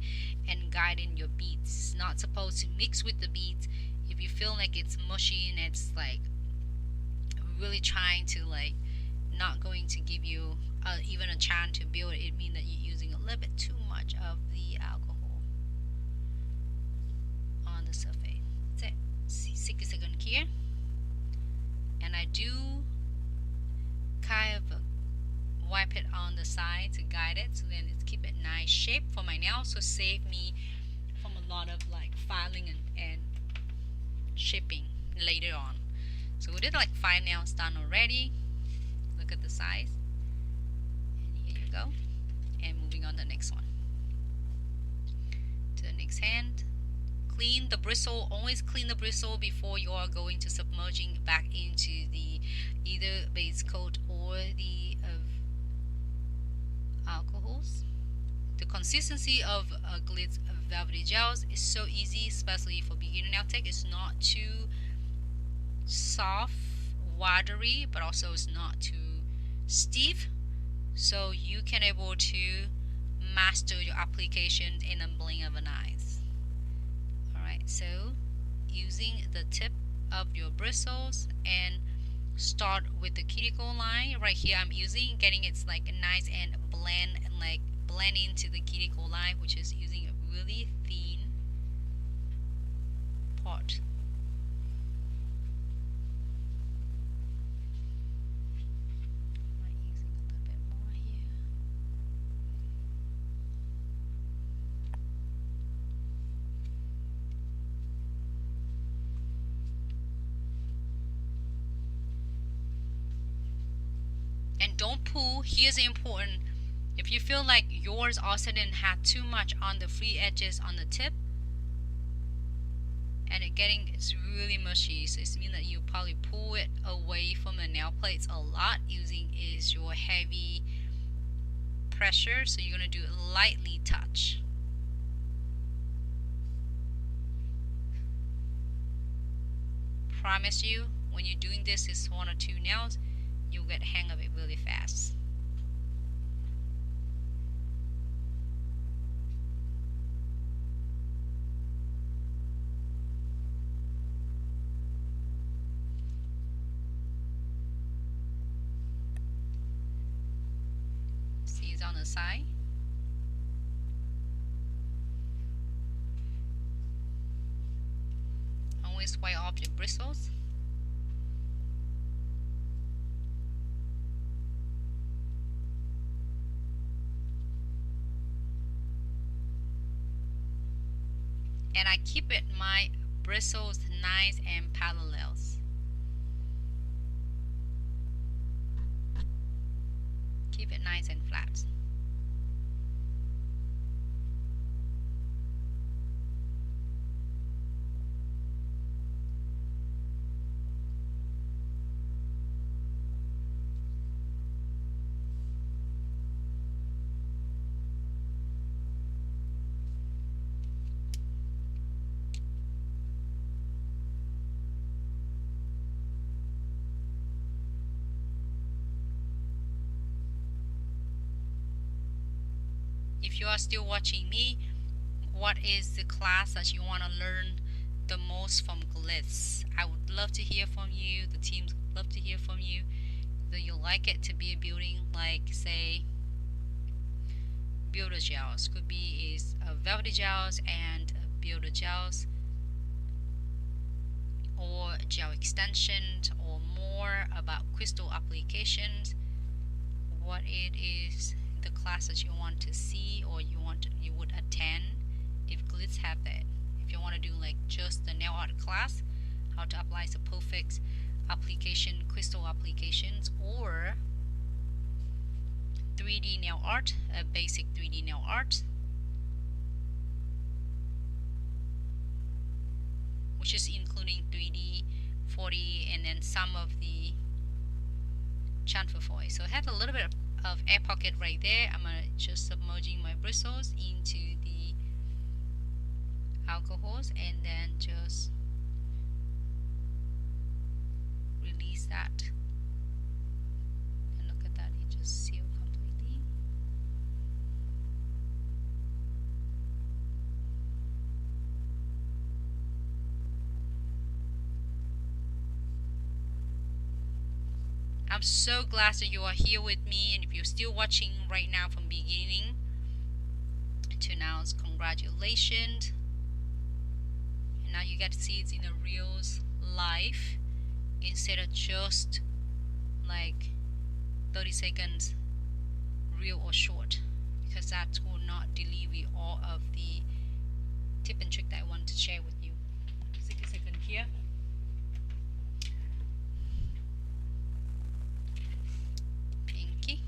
and guiding your beads. It's not supposed to mix with the beads. If you feel like it's mushy and it's like really trying to like not going to give you even a chance to build it means that you're using a little bit too much of the alcohol on the surface. That's it. 60-second here. and I do kind of wipe it on the side to guide it, so then it's keep it nice shape for my nails, so save me from a lot of like filing and shipping later on. So we did like 5 nails done already. Look at the size, and here you go. And moving on to the next one, to the next hand. Clean the bristle, always clean the bristle before you are going to submerging back into the either base coat or the alcohols. The consistency of Glitz Velvetty gels is so easy, especially for beginner nail tech. It's not too soft, watery, but also it's not too stiff, so you can able to master your application in a blink of an eye. Alright, so using the tip of your bristles and start with the cuticle line. Right here I'm using, getting it's like nice and blend into the cuticle line, which is using a really thin part. And don't pull. Here's important. If you feel like yours also didn't have too much on the free edges on the tip, and it's really mushy, so it means that you probably pull it away from the nail plates a lot. Using is your heavy pressure, so you're gonna do a lightly touch. Promise you, when you're doing this, is 1 or 2 nails, you'll get the hang of it really fast. See, it's on the side. Always wipe off your bristles. And I keep it my bristles nice and parallels. Keep it nice and flat. If you are still watching me, what is the class that you want to learn the most from Glitz? I would love to hear from you. The teams would love to hear from you. Do you like it to be building, like say Builder Gels? Could be is Velvety gels and Builder Gels, or gel extensions, or more about crystal applications. What it is the class that you want to see, or you would attend if Glitz have that. If you want to do like just the nail art class, how to apply the perfect application, crystal applications, or 3D nail art, a basic 3D nail art, which is including 3D, 4D, and then some of the chamfer foil. So I have a little bit of air pocket right there. I'm gonna just submerging my bristles into the alcohols, and then just release that. And look at that, it just sealed completely. I'm so glad that you are here with me, and if you're still watching right now from beginning to now, congratulations. And now you get to see it's in a real life instead of just like 30 seconds real or short, because that will not deliver you all of the tip and trick that I wanted to share with you. 60 seconds here. Pinky.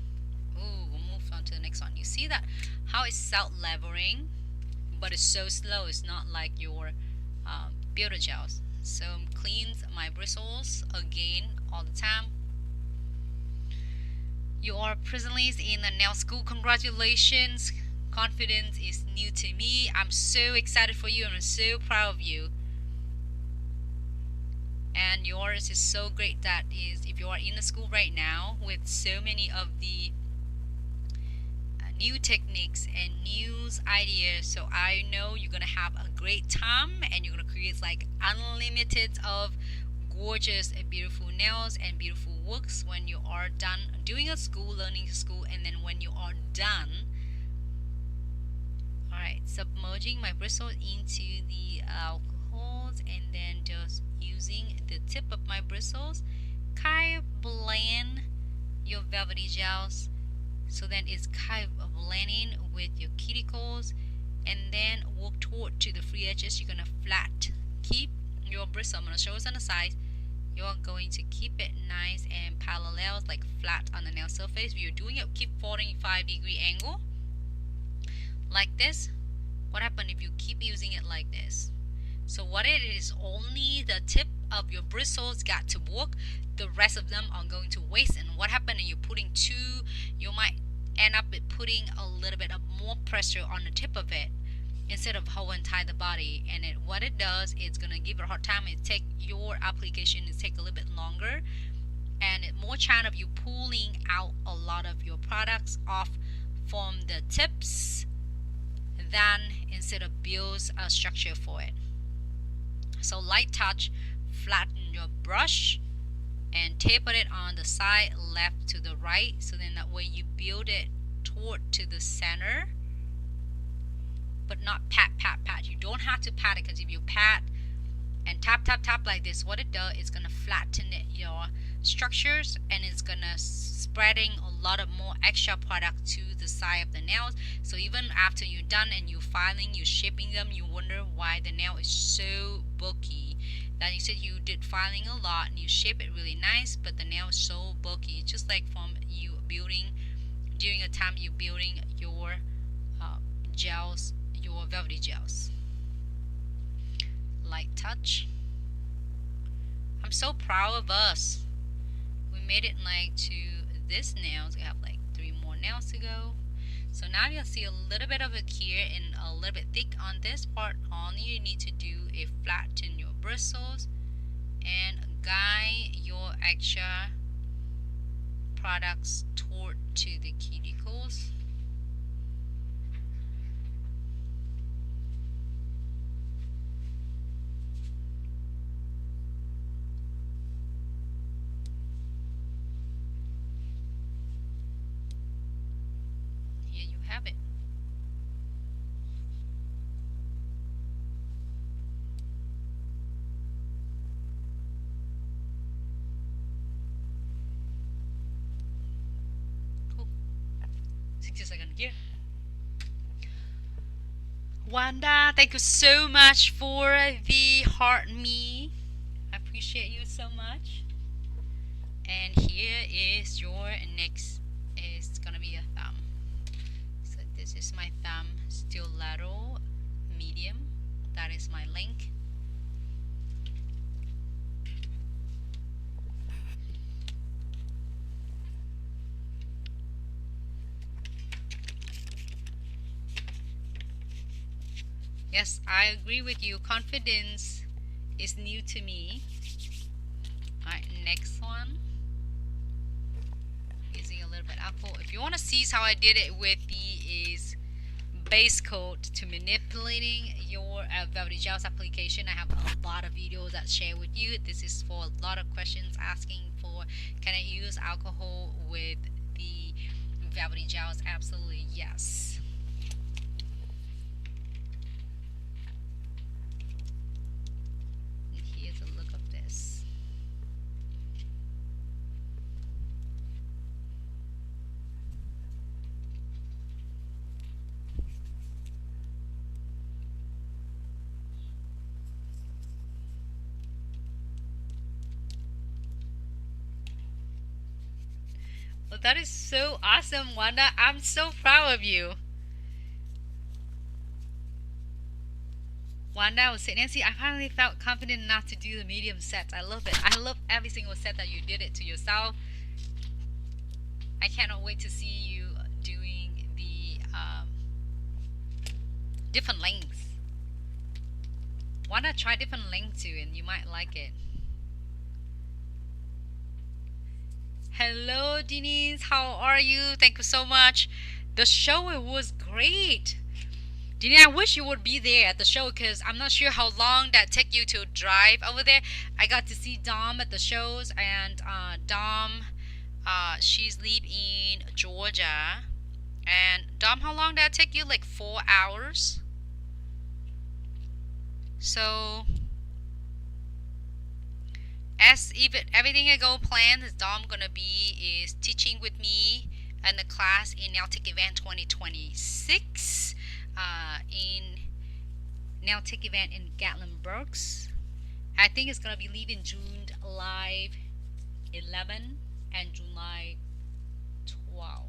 Oh, we'll move on to the next one. You see that how it's self-leveling, but it's so slow. It's not like your Builder Gels. So cleans my bristles again all the time. You are presently in a nail school. Congratulations. Confidence is new to me. I'm so excited for you and I'm so proud of you. And yours is so great. That is, if you are in the school right now with so many of the new techniques and news ideas, so I know you're gonna have a great time and you're gonna create like unlimited of gorgeous and beautiful nails and beautiful looks when you are done doing a school, learning school, and then when you are done. Alright, submerging my bristles into the alcohols and then just using the tip of my bristles, kind of blend your velvety gels, so then it's kind of blending with your cuticles, and then work toward to the free edges. You're gonna flat keep your bristle. I'm gonna show us on the side. You're going to keep it nice and parallel, like flat on the nail surface. If you're doing it, keep 45-degree angle like this. What happens if you keep using it like this? So what it is, only the tip of your bristles got to work. The rest of them are going to waste. And what happens if you're putting two, you might end up with putting a little bit of more pressure on the tip of it instead of holding tight the body. And what it does, it's gonna give it a hard time. It take your application to take a little bit longer, and more chance of you pulling out a lot of your products off from the tips than instead of builds a structure for it. So light touch, flatten your brush and taper it on the side left to the right, so then that way you build it toward to the center, but not pat. You don't have to pat it, because if you pat and tap like this, what it does is gonna flatten it, your structures, and it's gonna spreading a lot of more extra product to the side of the nails. So even after you're done and you're filing, you're shaping them, you wonder why the nail is so bulky. That you said you did filing a lot and you shape it really nice, but the nail is so bulky. It's just like from you building during a time you building your gels, your velvety gels. Light touch. I'm so proud of us. We made it like to this nails. We have like 3 more nails to go. So now you'll see a little bit of it here and a little bit thick on this part. All you need to do is flatten your bristles and guide your extra products toward to the cuticles. Here you have it. Cool. 60 seconds here. Wanda, thank you so much for the heart me. I appreciate you so much. And here is your next. It's gonna be a thumb. So this is my thumb, stiletto, medium. That is my length. Yes, I agree with you. Confidence is new to me. Alright, next one. Using a little bit alcohol. If you want to see how I did it with the base coat to manipulating your Velvety Gels application, I have a lot of videos that share with you. This is for a lot of questions asking for, can I use alcohol with the Velvety Gels? Absolutely yes. And here's a look of this. Well, that is so awesome, Wanda. I'm so proud of you. Wanda was saying, Nancy, I finally felt confident enough to do the medium sets. I love it. I love every single set that you did it to yourself. I cannot wait to see you doing the different lengths. Wanda, try different lengths too, and you might like it. Hello, Denise. How are you? Thank you so much. The show, it was great. Denise, I wish you would be there at the show because I'm not sure how long that took you to drive over there. I got to see Dom at the shows, and Dom, she's live in Georgia. And Dom, how long did that take you? Like 4 hours. So as if everything I go planned, is Dom gonna be is teaching with me in the class in Nailtech Event 2026 in Nailtech Event in Gatlinburg. I think it's gonna be leaving July 11 and July 12.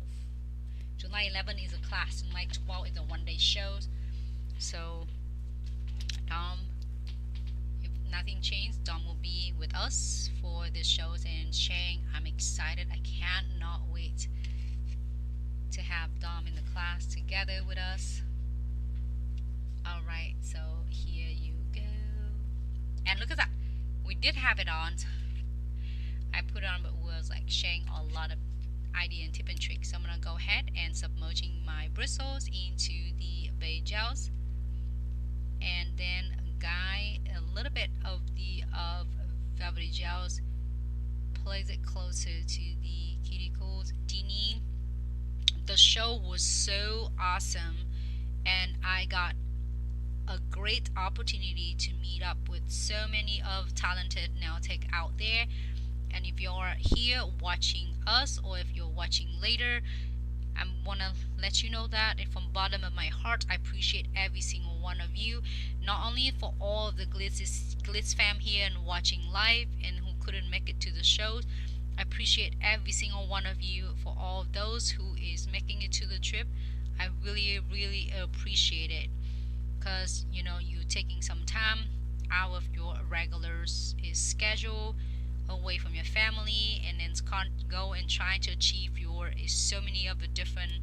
July 11 is a class, July 12 is a one-day show. So if nothing changed, Dom will be with us for the shows and sharing. I'm excited. I cannot wait to have Dom in the class together with us. Alright, so here you go. And look at that. We did have it on. I put it on, but was like sharing a lot of idea and tip and tricks. So I'm gonna go ahead and submerging my bristles into the Buider gels, and then guide a little bit of the Velvetty gels, place it closer to the cuticles. Dini, the show was so awesome, and I got a great opportunity to meet up with so many of talented nail tech out there. And if you're here watching us, or if you're watching later, I want to let you know that from the bottom of my heart, I appreciate every single one of you. Not only for all of the Glitz fam here and watching live and who couldn't make it to the shows, I appreciate every single one of you. For all of those who is making it to the trip, I really appreciate it, because you know, you taking some time out of your regular schedule away from your family, and then go and try to achieve your so many of the different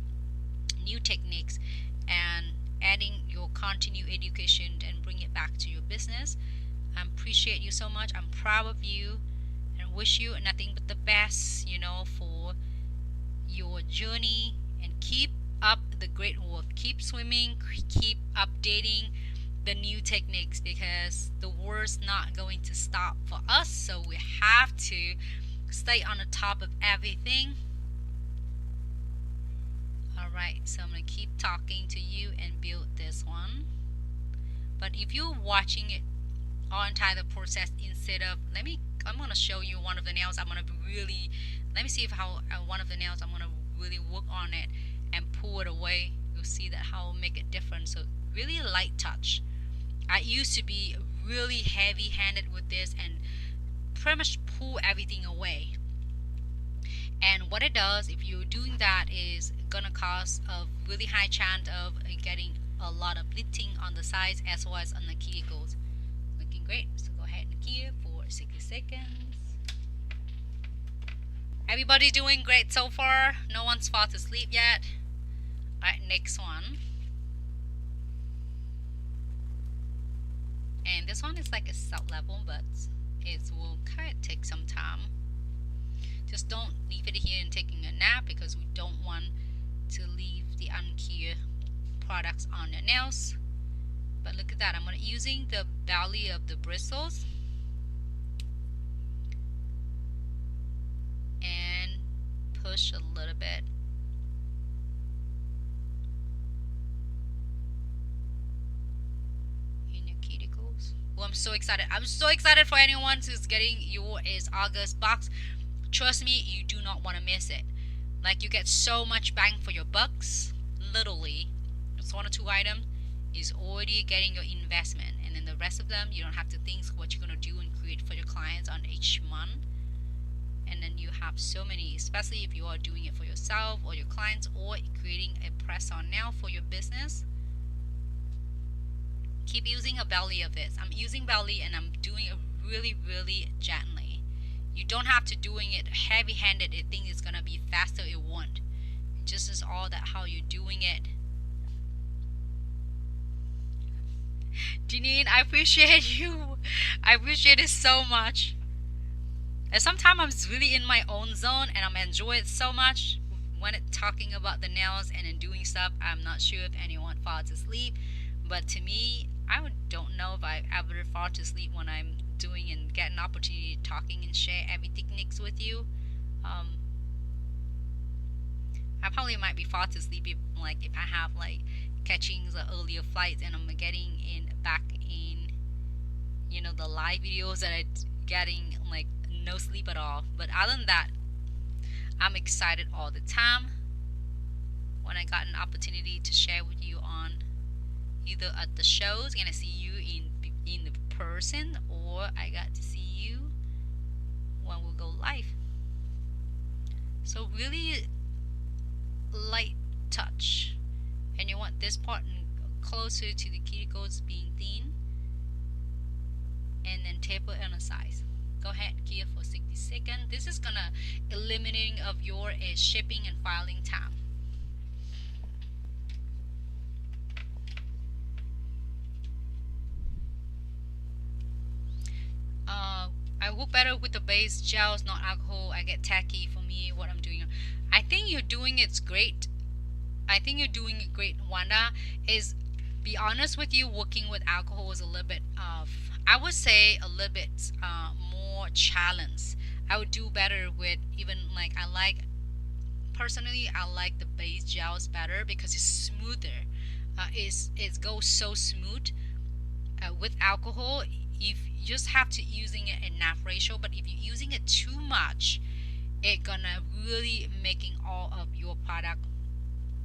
new techniques and adding your continued education and bring it back to your business. I appreciate you so much. I'm proud of you and wish you nothing but the best, you know, for your journey, and keep up the great work. Keep swimming, keep updating the new techniques, because the world's not going to stop for us, so we have to stay on the top of everything. Alright, so I'm going to keep talking to you and build this one. But if you're watching it all entire the process, instead of, I'm going to show you one of the nails. I'm going to really, let me see if how one of the nails, I'm going to really work on it and pull it away. You'll see that how I'll make it different. So really light touch. I used to be really heavy handed with this and pretty much pull everything away. And what it does, if you're doing that, is gonna cause a really high chance of getting a lot of lifting on the sides as well as on the cuticles. Looking great. So go ahead and key for 60 seconds. Everybody doing great so far. No one's fallen asleep yet. Alright, next one. And this one is like a sub level, but it will kind of take some time. Just don't leave it here and taking a nap, because we don't want to leave the unclear products on your nails. But look at that, I'm going to using the belly of the bristles and push a little bit. Well, I'm so excited. I'm so excited for anyone who's getting your August box. Trust me, you do not want to miss it. Like, you get so much bang for your bucks. Literally, just 1 or 2 items is already getting your investment, and then the rest of them you don't have to think what you're gonna do and create for your clients on each month. and then you have so many, especially if you are doing it for yourself or your clients or creating a press-on nail for your business. Keep using a belly of this. I'm using belly and I'm doing it really gently. You don't have to doing it heavy-handed. I think it's gonna be faster. It won't. It just is all that how you're doing it. Janine, I appreciate you. I appreciate it so much. And sometimes I'm really in my own zone and I'm enjoying it so much when it's talking about the nails and then doing stuff. I'm not sure if anyone falls asleep, but to me, I don't know if I ever fall to sleep when I'm doing and get an opportunity to talking and share every techniques with you. I probably might be fall to sleep if I have like catching the earlier flights and I'm getting in back in, you know, the live videos that I'm getting like no sleep at all. But other than that, I'm excited all the time when I got an opportunity to share with you on either at the shows, gonna see you in the person, or I got to see you when we go live. So really light touch, and you want this part closer to the cuticles being thin, and then taper on the sides. Go ahead here for 60 seconds. This is gonna eliminating of your shipping and filing time. I work better with the base gels, not alcohol. I get tacky for me what I'm doing. I think you're doing it's great. I think you're doing it great, Wanda. Is be honest with you, working with alcohol is a little bit of, I would say a little bit more challenge. I would do better with even like personally I like the base gels better because it's smoother. It goes so smooth. With alcohol, if you just have to using it enough ratio, but if you're using it too much, it gonna really making all of your product,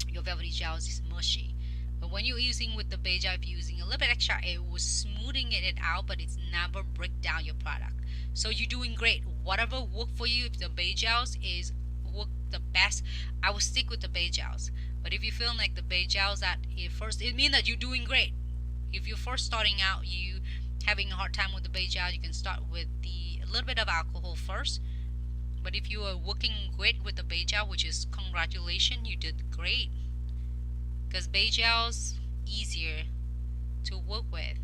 your velvety gels is mushy. But when you're using with the base gel, if you're using a little bit extra, it was smoothing it out, but it's never break down your product. So you're doing great. Whatever work for you, if the base gels is work the best, I will stick with the base gels. But if you feel like the base gels at first, it means that you're doing great. If you're first starting out, you having a hard time with the base gel, you can start with a little bit of alcohol first. But if you are working great with the base gel, which is congratulations, you did great. Because base gel's easier to work with.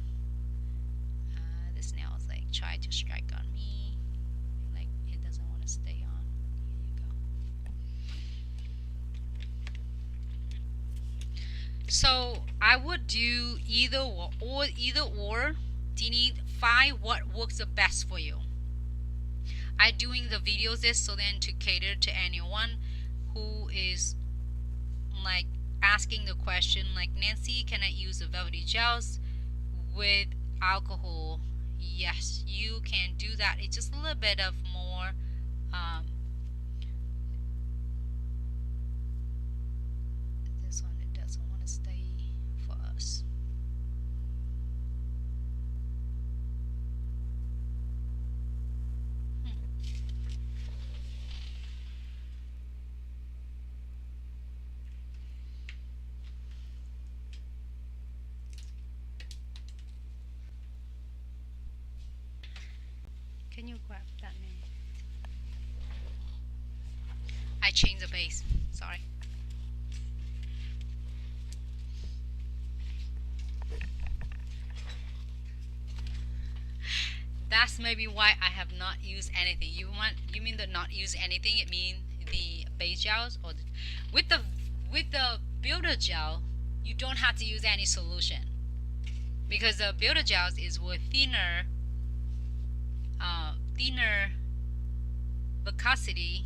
This nail is like try to strike on me, like it doesn't want to stay on. So I would do either or. You need find what works the best for you. I doing the videos this so then to cater to anyone who is like asking the question like, Nancy, can I use the velvety gels with alcohol? Yes, you can do that. It's just a little bit of more this one, it doesn't want to stay for us. Can you grab that name? I changed the base. Sorry. That's maybe why I have not used anything. You mean the not use anything? It means the base gels or with the Builder Gel, you don't have to use any solution because the Builder Gels is with thinner viscosity.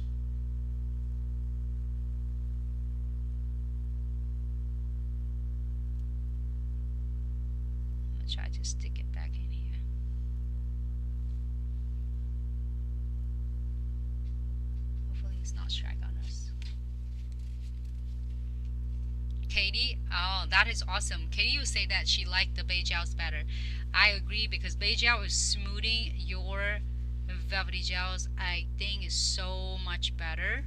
I'm gonna try to stick it back in here. Hopefully it's not strike on us. Katie, oh, that is awesome. Katie will say that she liked the base gels better. I agree because base gel is smoothing your Velvety gels, I think, is so much better,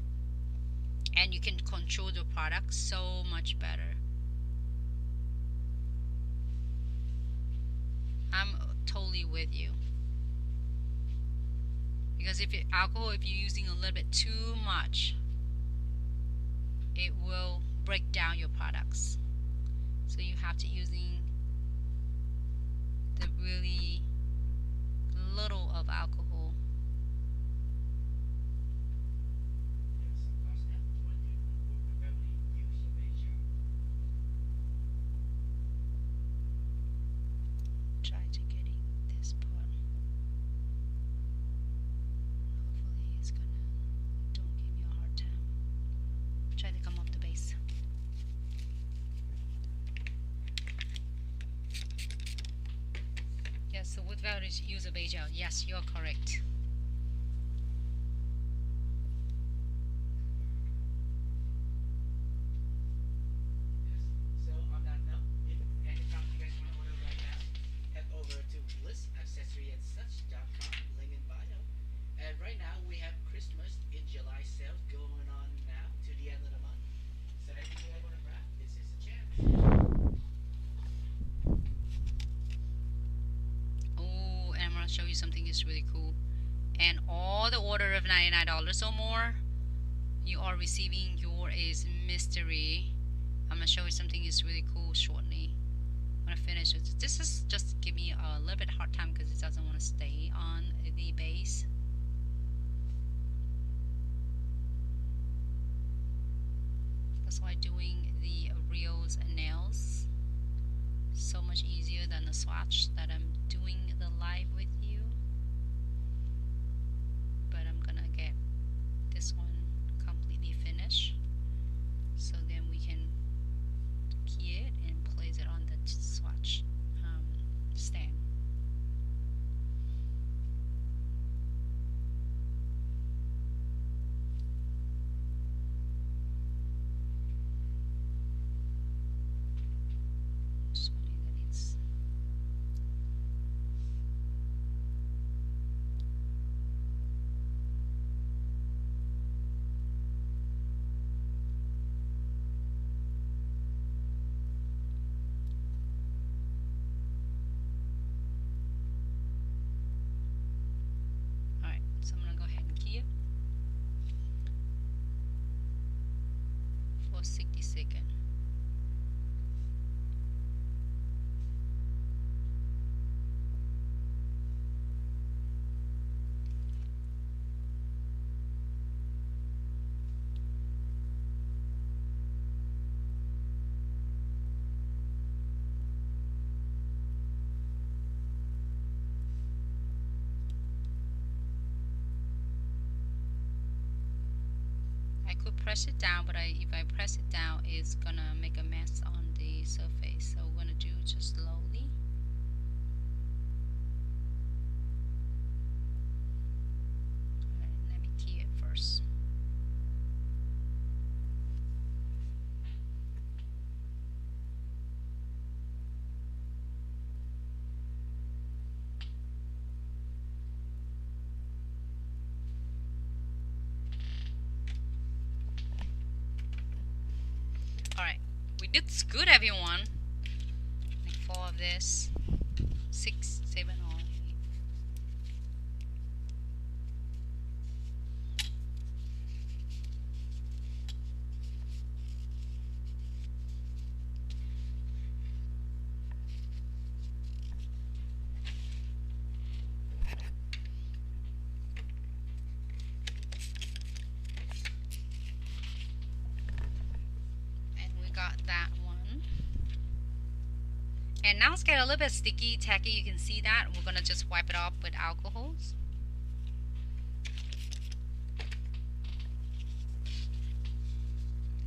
and you can control the product so much better. I'm totally with you. Because if alcohol, if you're using a little bit too much, it will break down your products. So you have to using the really little of alcohol. Try to getting this part. Hopefully it's gonna don't give me a hard time. Try to come up the base. Yes, so with Velvetty use a base gel. Yes, you're correct. So on that note, if any product you guys want to order right now, head over to glitzaccessoryandsuch.com, link in bio. And right now we have Christmas in July sales going on now to the end of the month. So everything I want to grab, this is a chance. Oh, and I'm gonna show you something that's really cool. And all the order of $99 or more, you are receiving your is mystery. I'm gonna show you something that's really cool shortly. I'm gonna finish it. This is just give me a little bit hard time because it doesn't want to stay on the base. That's why doing the reels and nails so much easier than the swatch that I'm doing the live with you. But I'm gonna get this one completely finished, so then we can key it and place it on the swatch stand. It's funny that it's alright, so I'm gonna go ahead and key it for 60 seconds. I could press it down, but if I press it down, it's gonna make a mess on the surface. So we're gonna do just slowly. Alright, let me key it first. Alright, we did good, everyone. Like 4 of this, 6, 7, all. And we got that one. And now it's getting a little bit sticky, tacky. You can see that. We're gonna just wipe it off with alcohols.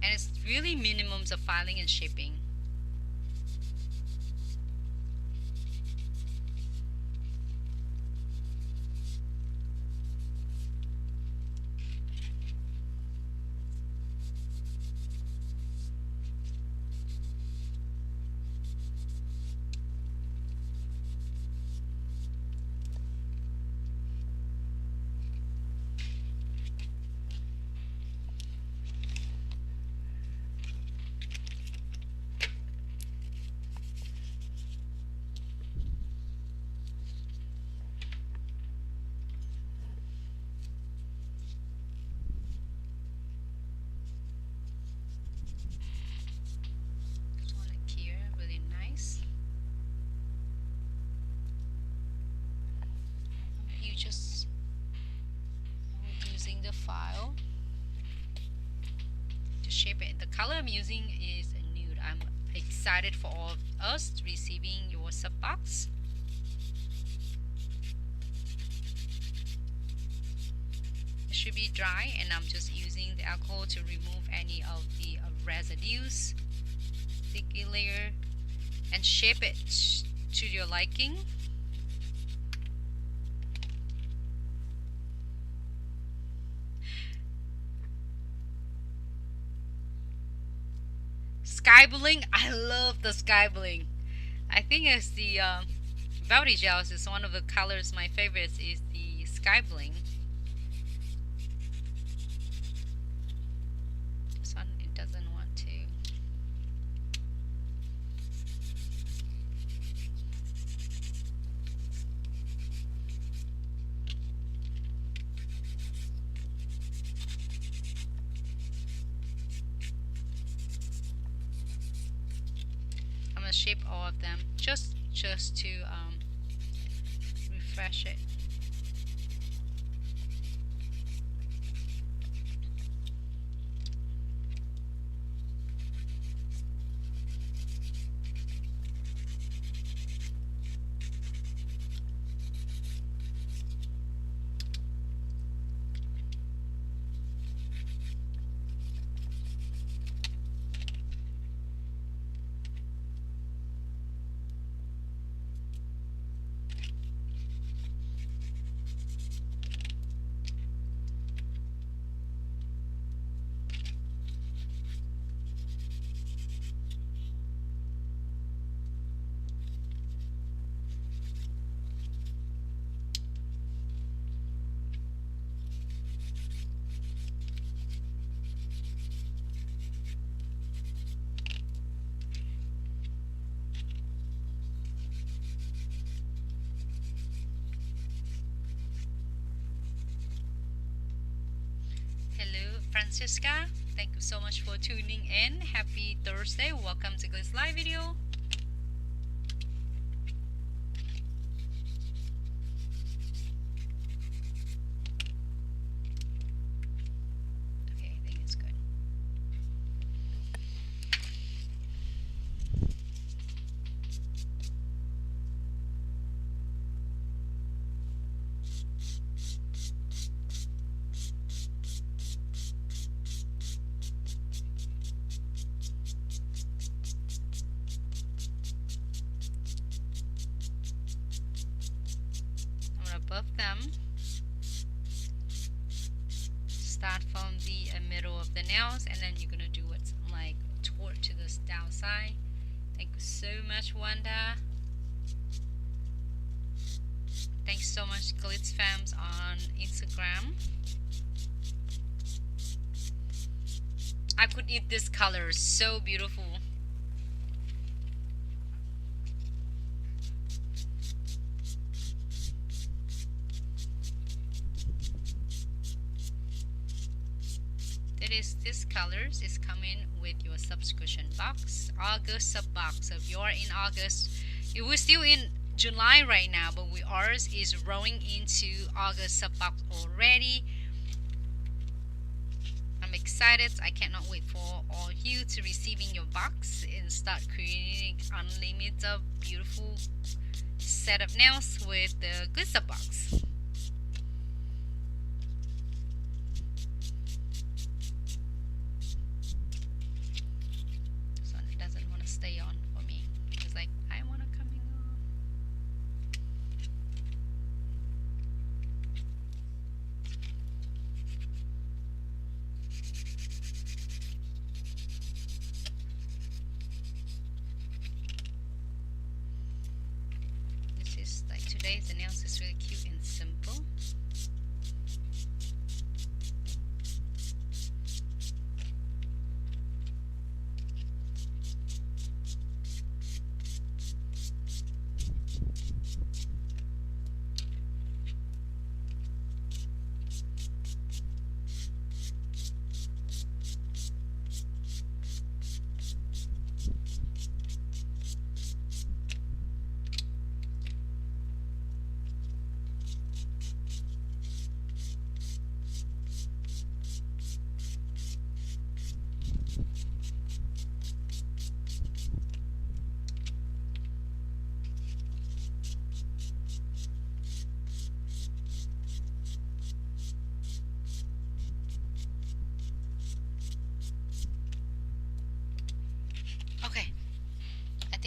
And it's really minimums of filing and shipping. to shape it. The color I'm using is a nude. I'm excited for all of us receiving your sub box. It should be dry, and I'm just using the alcohol to remove any of the residues. Sticky layer and shape it to your liking. Sky bling, I love the sky bling. I think it's the Velvetty gels is one of the colors. My favorites is the sky bling. This one, it doesn't want to. I'm gonna shape all of them just to refresh it. Francisca, thank you so much for tuning in. Happy Thursday. Welcome to Glitz live video. Okay, I think it's good. Above them, start from the middle of the nails, and then you're gonna do what's like toward to the downside. Thank you so much, Wanda. Thanks so much, Glitz Fams on Instagram. I could eat this color, so beautiful. This colors is coming with your subscription box, August sub box. So if you're in August, we're still in July right now, but ours is rolling into August sub box already. I'm excited. I cannot wait for all you to receiving your box and start creating unlimited beautiful set of nails with the Glitz sub box. Stay on for me. It's like I want to coming off. This is like today's nails is really cute and simple.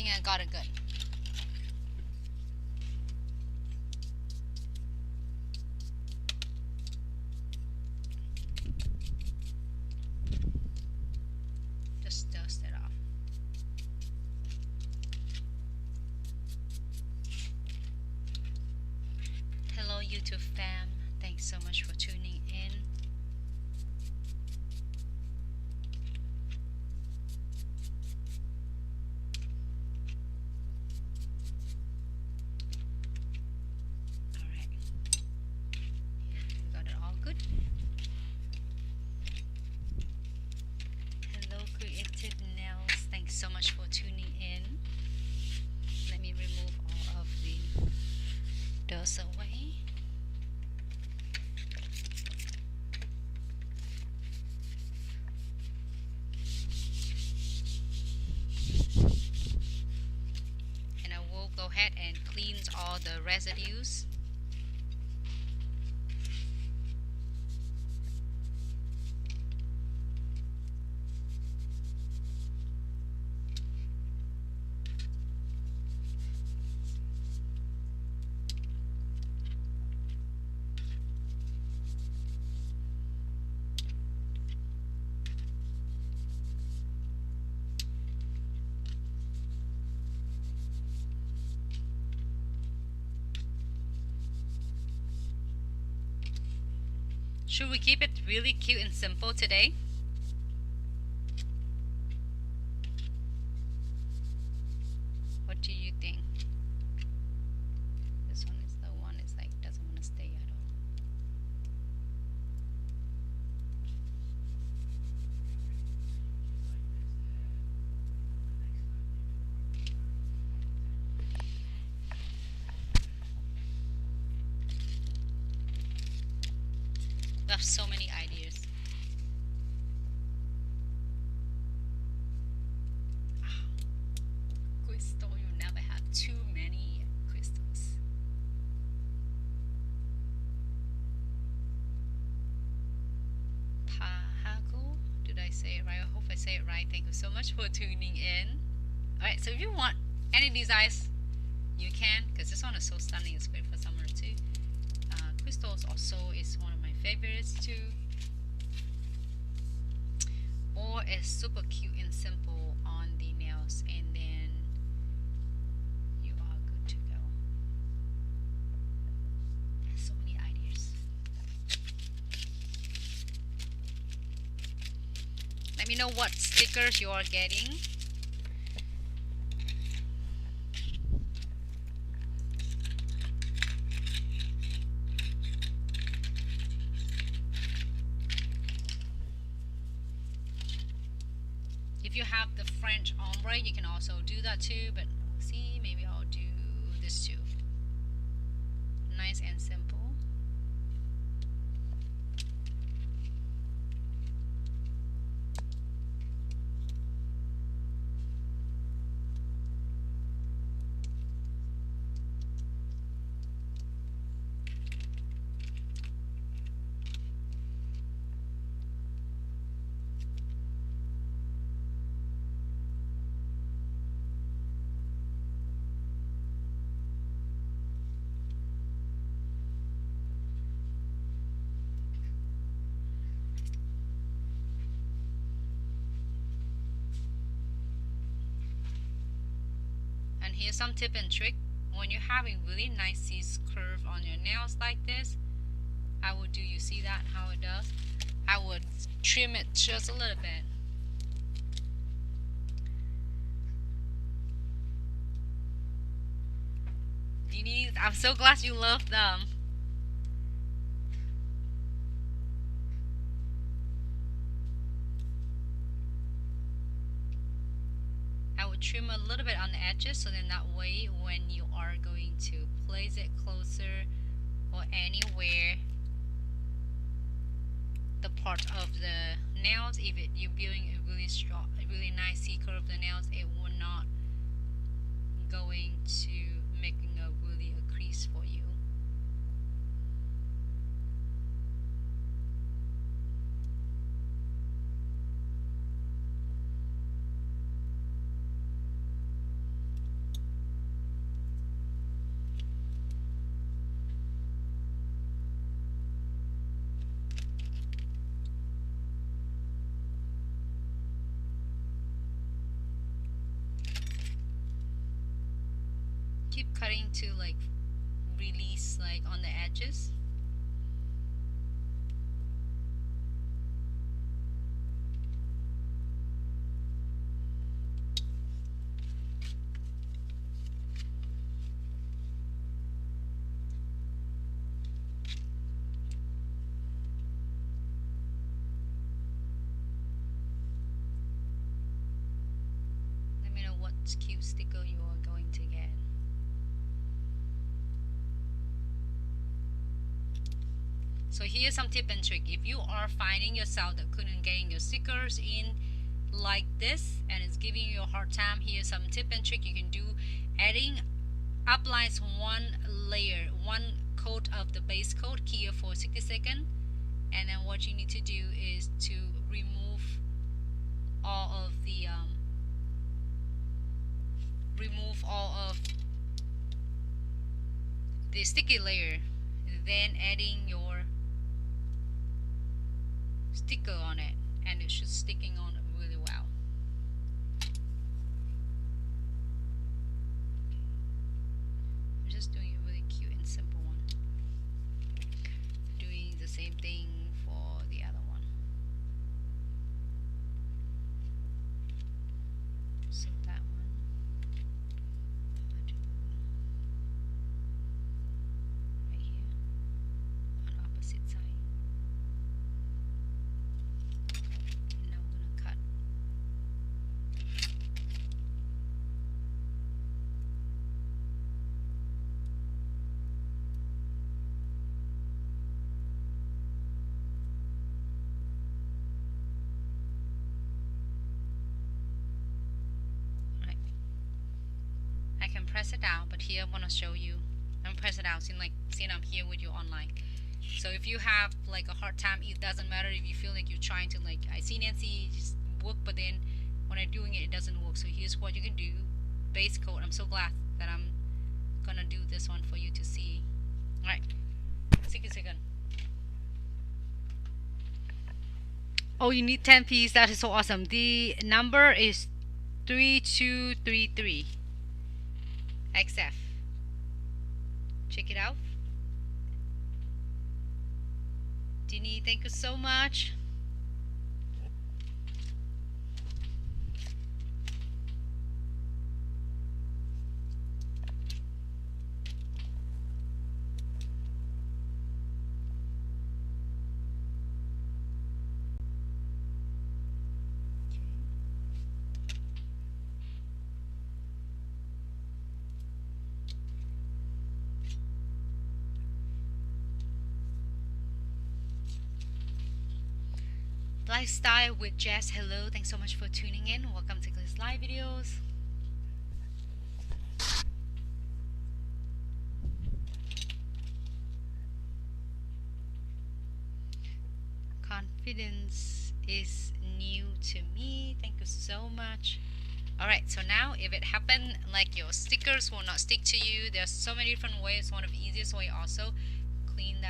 think I got it good. Just dust it off. Hello YouTube fam, thanks so much for tuning in. Alright, yeah, we got it all good. Hello Creative Nails, thanks so much for tuning in. Let me remove all of the dust away. And I will go ahead and cleanse all the residues. Should we keep it really cute and simple today? What do you think? This one is the one it's like doesn't want to stay at all. We have so many ideas. Crystal, you never have too many crystals. Pahago, did I say it right? I hope I say it right. Thank you so much for tuning in. Alright, so if you want any designs, you can, because this one is so stunning. It's great for summer too. Crystals also is one of my favorites too. Or it's super cute and simple on the nails, and then you are good to go. So many ideas. Let me know what stickers you are getting. If you have the French ombre, you can also do that too, but we'll see, maybe I'll do this too. Nice and simple. And here's some tip and trick. When you're having really nice curve on your nails like this, I would do, you see that, how it does? I would trim it just a little bit. I'm so glad you love them. I would trim a little bit on the edges, so then that way when you are going to place it closer or anywhere the part of the nails, if you're building a really strong, a really nice C-curve of the nails, it will not going to making a really a crease for you. starting to like release like on the edges. Let me know what cute sticker you are going to get. So here's some tip and trick. If you are finding yourself that couldn't getting your stickers in like this and it's giving you a hard time, here's some tip and trick you can do. Adding applies one layer, one coat of the base coat here for 60 seconds, and then what you need to do is to remove all of the sticky layer, then adding your sticker on it, and it should sticking on really well. I'm just doing a really cute and simple one. Doing the same thing for the other one. So that one, I'm gonna do right here on opposite side. Now I'm gonna cut. Right. I can press it down, but here I want to show you. I'm press it down. Seeing I'm here with you online. So if you have like a hard time, it doesn't matter if you feel like you're trying to like I see Nancy just work, but then when I'm doing it, it doesn't work. So here's what you can do. Base coat. I'm so glad that I'm gonna do this one for you to see. All right, 60 seconds. Oh, you need 10 pieces. That is so awesome. The number is 3233 XF. Check it out. Dini, thank you so much. Lifestyle with Jess, hello, thanks so much for tuning in. Welcome to Glitz Live videos. Confidence is new to me. Thank you so much. Alright, so now if it happened like your stickers will not stick to you, there's so many different ways. One of the easiest way also, clean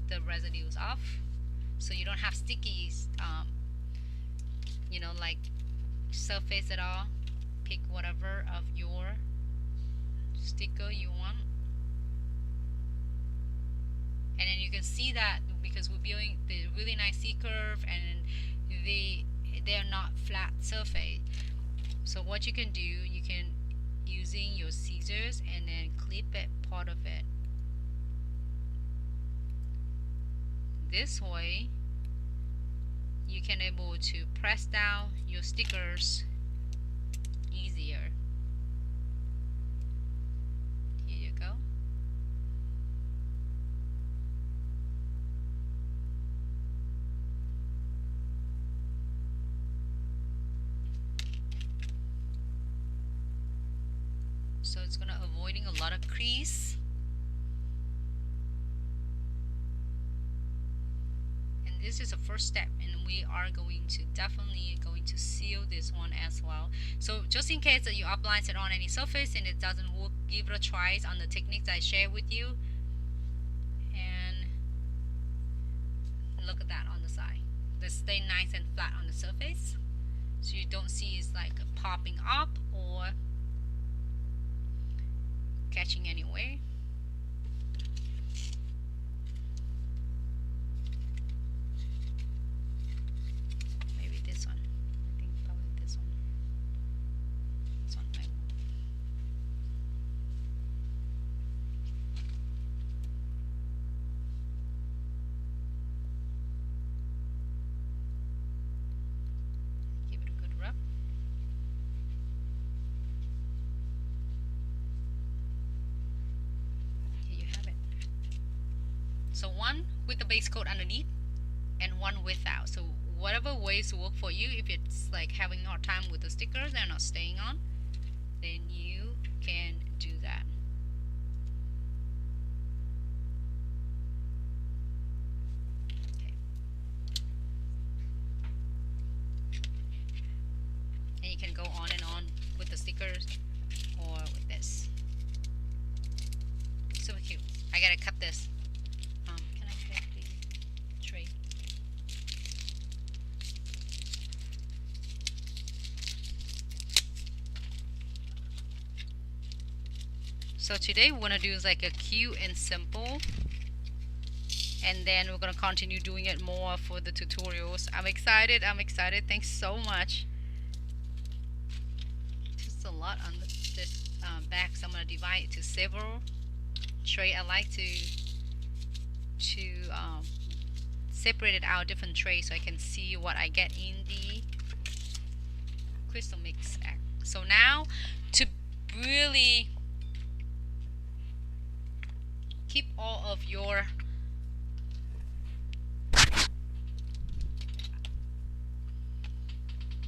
the residues off, so you don't have stickies, you know, like surface at all. Pick whatever of your sticker you want, and then you can see that because we're building the really nice C curve, and they're not flat surface. So what you can do, you can using your scissors and then clip it part of it. This way you can able to press down your stickers easier. Here you go. So it's gonna avoiding a lot of crease. This is a first step, and we are definitely going to seal this one as well. So just in case that you apply it on any surface and it doesn't work, give it a try on the techniques I share with you, and look at that on the side. They stay nice and flat on the surface, so you don't see it's like popping up or catching anywhere. Maybe this one. I think probably this one. This one might move. Give it a good rub. Here you have it. So one with the base coat underneath and one without. So whatever ways work for you. If it's like having a hard time with the stickers and not staying on, then you can do that. Okay. And you can go on and on with the stickers or with this. Super cute. I gotta cut this. Can I get the tray? So today we're gonna do is like a cute and simple, and then we're gonna continue doing it more for the tutorials. I'm excited. Thanks so much. Just a lot on this back, so I'm gonna divide it to several tray. I like to separate it out different trays so I can see what I get in the crystal mix. So now to really keep all of your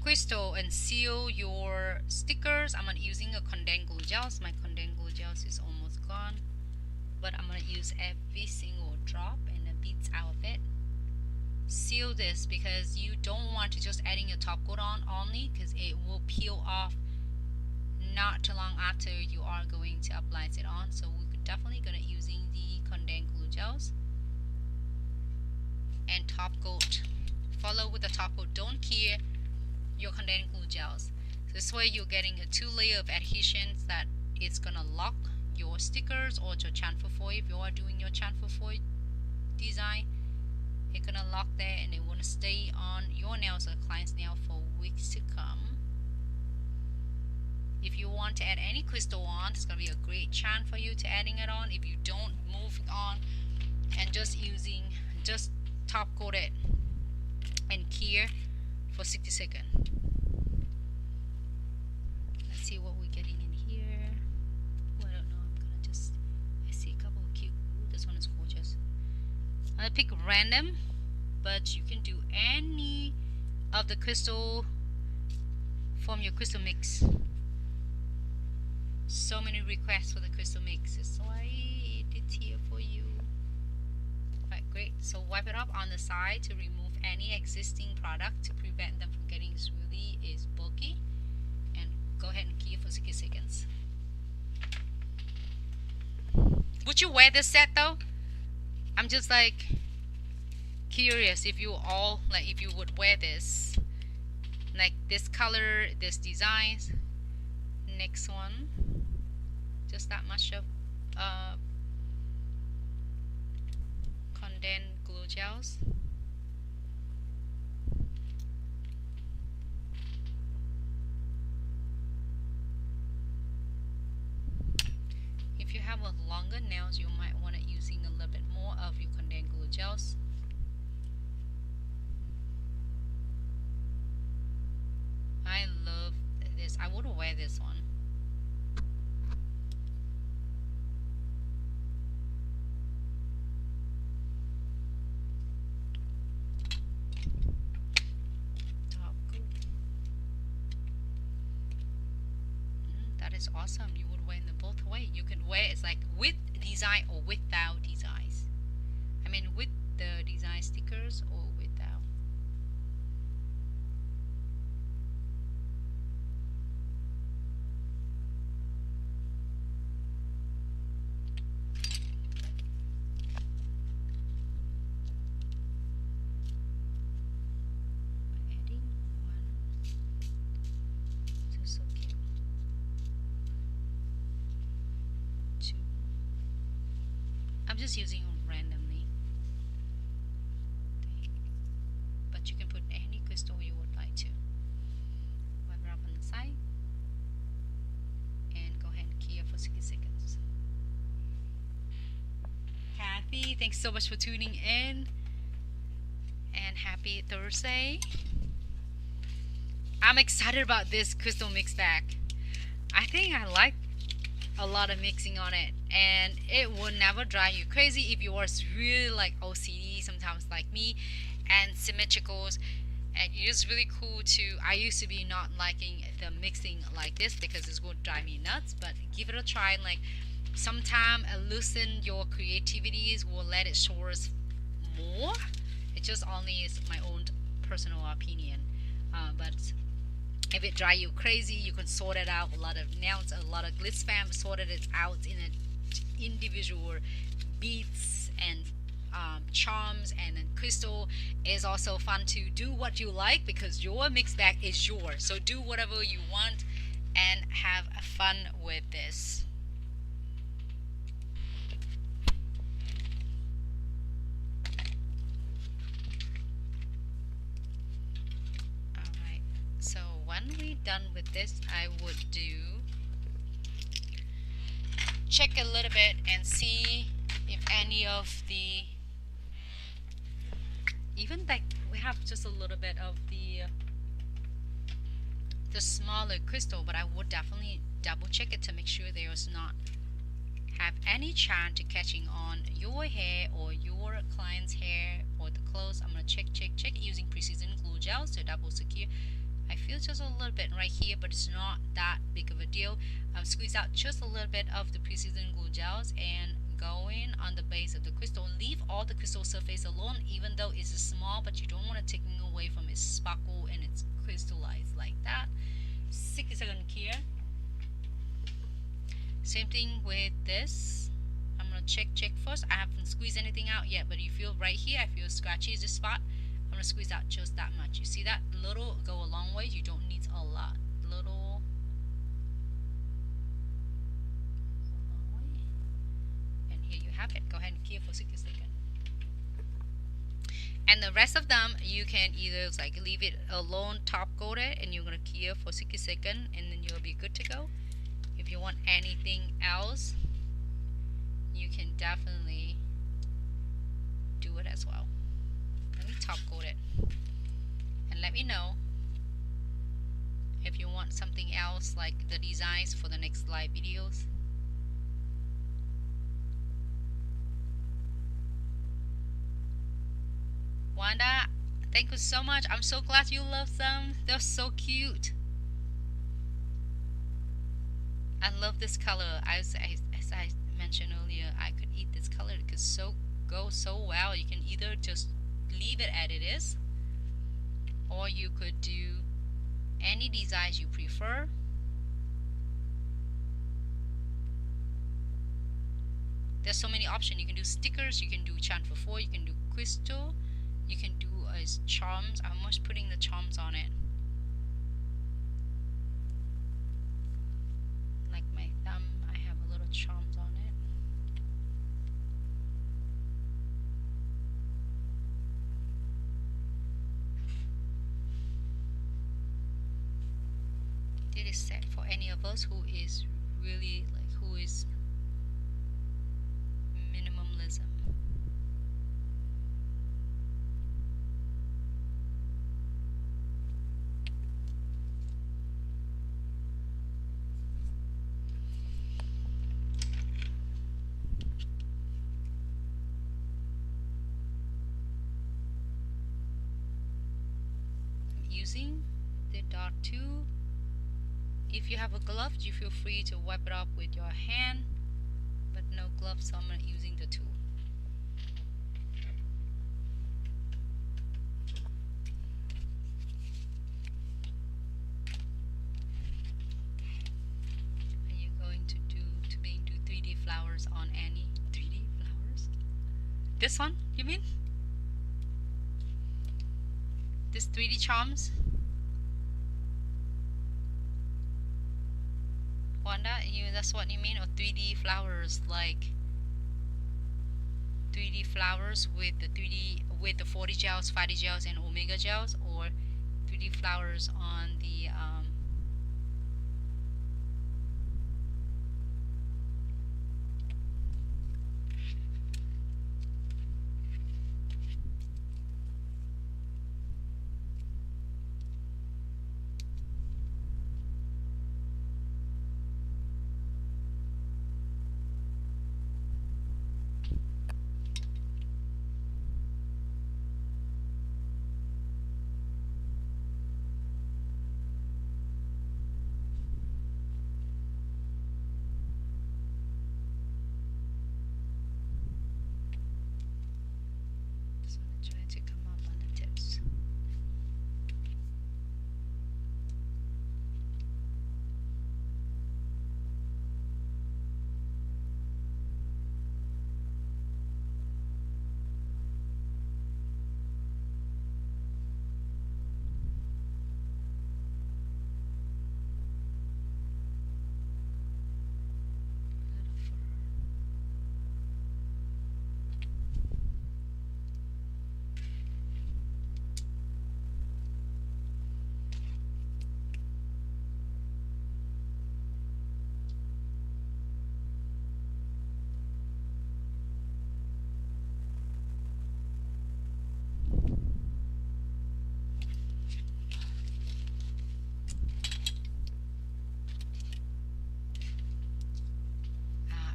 crystal and seal your stickers, I'm not using a condensed glue gels. My condensed glue gels is almost gone, but I'm gonna use every single drop and the beads out of it. Seal this because you don't want to just adding your top coat on only, because it will peel off not too long after you are going to apply it on. So we're definitely gonna using the condensed glue gels and top coat. Follow with the top coat. Don't care your condensed glue gels. So this way you're getting a 2-layer of adhesions that it's gonna lock your stickers or your chamfer foil. If you are doing your chamfer foil design, it's gonna lock there and it wanna stay on your nails or client's nail for weeks to come. If you want to add any crystal on, it's gonna be a great chance for you to adding it on. If you don't, move on and just top coat it and cure for 60 seconds. Let's see what we're getting in here. Oh, I don't know. I see a couple of cute. Ooh, this one is gorgeous. I'm gonna pick random, but you can do any of the crystal from your crystal mix. So many requests for the crystal mix, so I did here for you. Right, great. So wipe it up on the side to remove any existing product to prevent them from getting really bulky, and go ahead and key for 60 seconds. Would you wear this set though? I'm just like curious if you all like, if you would wear this, like this color, this designs. Next one, just that much of condensed glue gels. If you have a longer nails, you might want to using a little bit more of your condensed glue gels. I love this. I would wear this one. Top coat. That is awesome. You would wear them both way. You can wear it's like with design or without designs. I mean with the design stickers or without. just using randomly, but you can put any crystal you would like to. Wipe it up on the side and go ahead and key for 60 seconds. Kathy, thanks so much for tuning in, and happy Thursday. I'm excited about this crystal mix bag. I think I like a lot of mixing on it, and it will never drive you crazy if you are really like OCD sometimes like me and symmetricals. And it's really cool to, I used to be not liking the mixing like this because it's going to drive me nuts, but give it a try. And like sometime loosen your creativities will let it source more. It just only is my own personal opinion, but if it drives you crazy, you can sort it out. A lot of nails, a lot of glitz fam sorted it out in an individual beads and charms, and then crystal is also fun to do what you like because your mix bag is yours. So do whatever you want and have fun with this. Alright, so when we're done with this, I would check a little bit and see if any of the, even like we have just a little bit of the smaller crystal, but I would definitely double check it to make sure there's not have any chance to catching on your hair or your client's hair or the clothes. I'm gonna check using precision glue gels to double secure. I feel just a little bit right here, but it's not that big of a deal. Squeeze out just a little bit of the precision glue gels and go in on the base of the crystal. Leave all the crystal surface alone, even though it's small, but you don't want to take away from its sparkle and its crystallized like that. 60-second here. Same thing with this. I'm gonna check first. I haven't squeezed anything out yet, but you feel right here, I feel scratchy is this spot. I'm gonna squeeze out just that much. You see that? Little go a long way. You don't need a lot. Little long way. And here you have it. Go ahead and key for 60 seconds. And the rest of them you can either like leave it alone, top coat it, and you're gonna key for 60 seconds, and then you'll be good to go. If you want anything else, you can definitely do it as well. Let me top coat it and let me know if you want something else like the designs for the next live videos. Wanda, thank you so much. I'm so glad you love them. They're so cute. I love this color. As I mentioned earlier, I could eat this color because goes so well. You can either just leave it as it is, or you could do any designs you prefer. There's so many options. You can do stickers, you can do chamfer 4, you can do crystal, you can do as charms. I'm almost putting the charms on it. Like my thumb, I have a little charms on it. It is set for any of us who is really like, who is minimalism. Using the dot tool. If you have a glove, you feel free to wipe it off with your hand, but no gloves, so I'm not using the tool. Are you going to do 3D flowers on any 3D flowers? This one, you mean? This 3D charms? Wanda, that's what you mean? Or 3D flowers, like 3D flowers with the 40 gels, 5D gels, and omega gels, or 3D flowers on the so I'm trying to come up on the tips.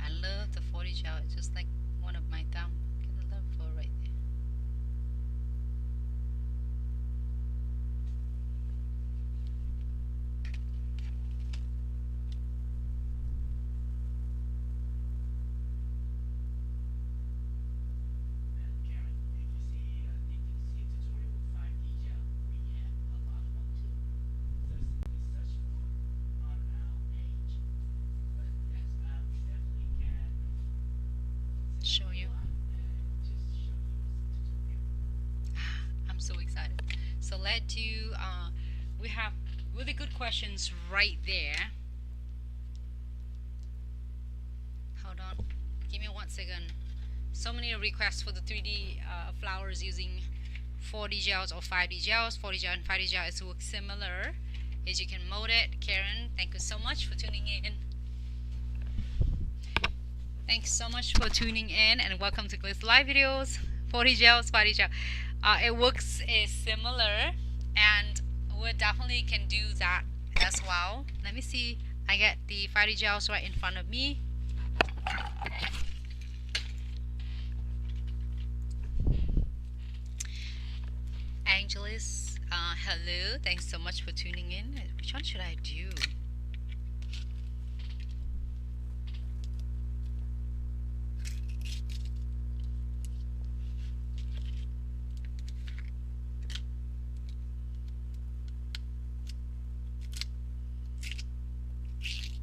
I love the 40 gel. It's just like one of my thumb. Get a love for right there. And Karen, did you see a tutorial with 5D gel? We have a lot of them too. Just search for on our page. But yes, we definitely can Show you. and just show you some tutorial. I'm so excited. So let's do. We have really good questions right there. Hold on. Give me 1 second. So many requests for the 3D flowers using 4D gels or 5D gels. 40 gel and 5D gel is work similar. As you can mold it. Karen, thank you so much for tuning in. Thanks so much for tuning in and welcome to Glitz Live Videos. 40 gels, 5D gel. It works similar, and we definitely can do that as well. Let me see. I get the 5D gels right in front of me. Angelis, hello. Thanks so much for tuning in. Which one should I do?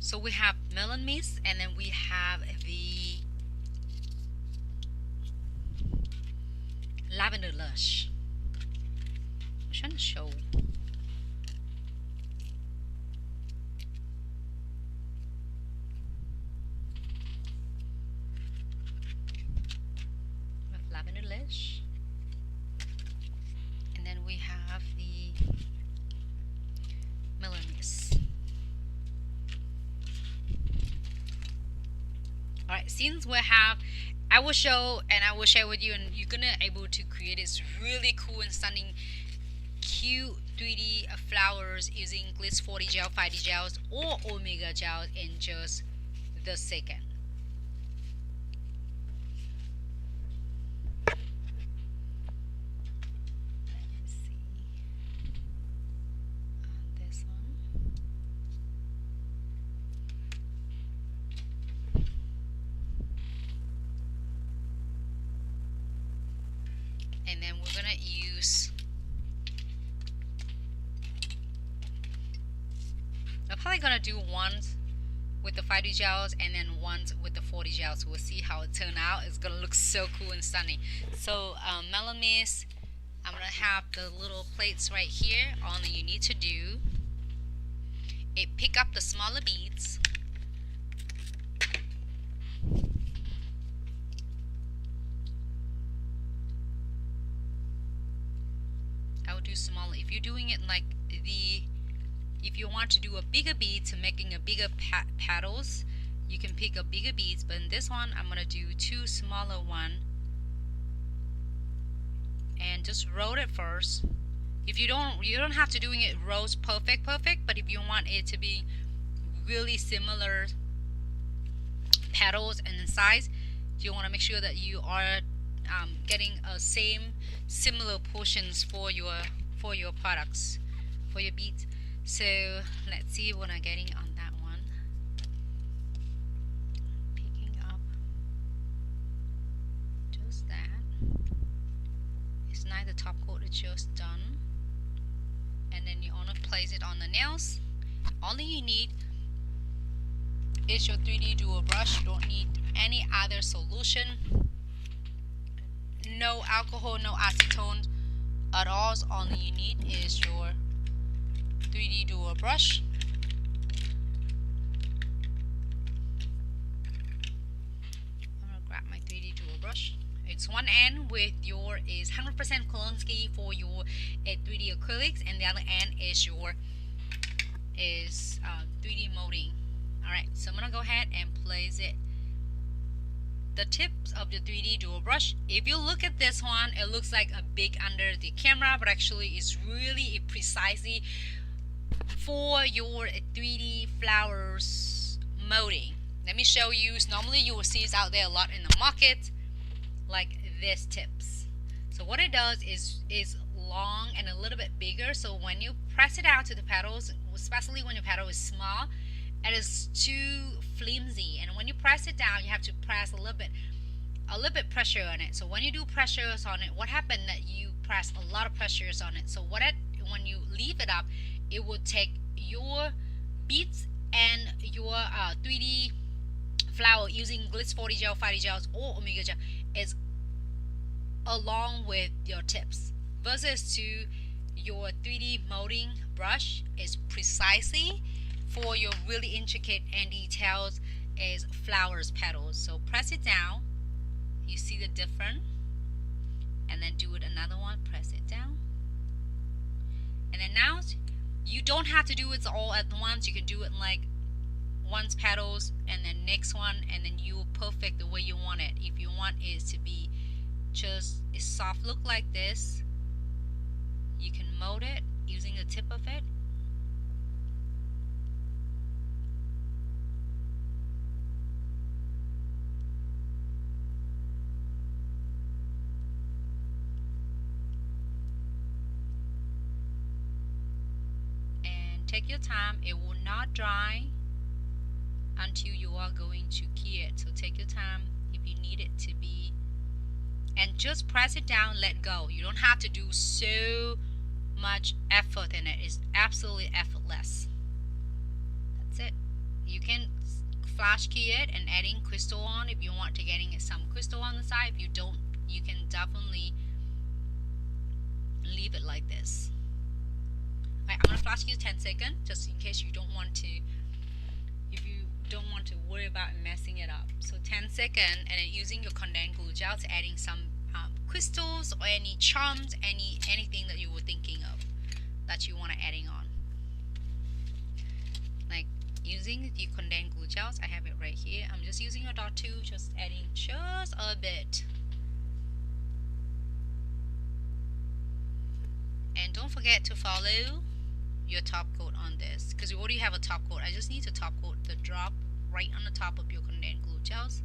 So we have melon mist, and then we have the lavender lush. I'm trying to show. We have lavender lush, and then we have the melon mist. Alright, since we have, I will show and I will share with you, and you're gonna able to create this really cool and stunning cute 3D flowers using Glitz 40 gel, 5D gels, or omega gels in just the second. Let's see on this one. And then we're gonna use, I'm probably gonna do ones with the 5D gels and then ones with the 40 gels. We'll see how it turn out. It's gonna look so cool and stunning. So melon mist, I'm gonna have the little plates right here. All that you need to do is pick up the smaller beads, like the, if you want to do a bigger bead to making a bigger petals, you can pick a bigger beads, but in this one I'm gonna do two smaller one and just roll it first. If you don't have to doing it rows perfect, but if you want it to be really similar petals and in size, you want to make sure that you are getting a similar portions for your products, for your beads. So let's see what I'm getting on that one. Picking up just that. It's nice, the top coat is just done, and then you want to place it on the nails. All you need is your 3D dual brush. You don't need any other solution. No alcohol, no acetone at all. All you need is your 3D dual brush. I'm gonna grab my 3D dual brush. It's one end with your is 100% Kolinsky for your 3D acrylics, and the other end is your 3D molding. Alright, so I'm gonna go ahead and place it, the tips of the 3D dual brush. If you look at this one, it looks like a big under the camera, but actually it's really precisely for your 3D flowers molding. Let me show you. Normally you will see it out there a lot in the market, like this tips. So what it does is long and a little bit bigger, so when you press it out to the petals, especially when your petal is small, it is too flimsy, and when you press it down, you have to press a little bit pressure on it. So when you do pressures on it, what happened that you press a lot of pressures on it, so when you leave it up, it will take your beads and your 3D flower using Glitz 40 gel, 5D gels, or Omega gel is along with your tips, versus to your 3D molding brush is precisely for your really intricate and details is flowers petals. So press it down, you see the difference, and then do it another one, press it down, and then now you don't have to do it all at once. You can do it like once petals and then next one, and then you will perfect the way you want it. If you want it to be just a soft look like this, you can mold it using the tip of it. And take your time, it will not dry until you are going to key it. So take your time if you need it to be, and just press it down, let go. You don't have to do so much effort in it. It's absolutely effortless. That's it. You can flash key it and adding crystal on if you want to getting some crystal on the side. If you don't, you can definitely leave it like this. Alright, I'm gonna flash key 10 seconds just in case you don't want to, if you don't want to worry about messing it up. So 10 seconds, and then using your condensed glue gel to adding some crystals or any charms, anything that you were thinking of that you want to adding on. Like using the condensed glue gels, I have it right here. I'm just using a dot tool, just adding just a bit. And don't forget to follow your top coat on this, because you already have a top coat. I just need to top coat the drop right on the top of your condensed glue gels,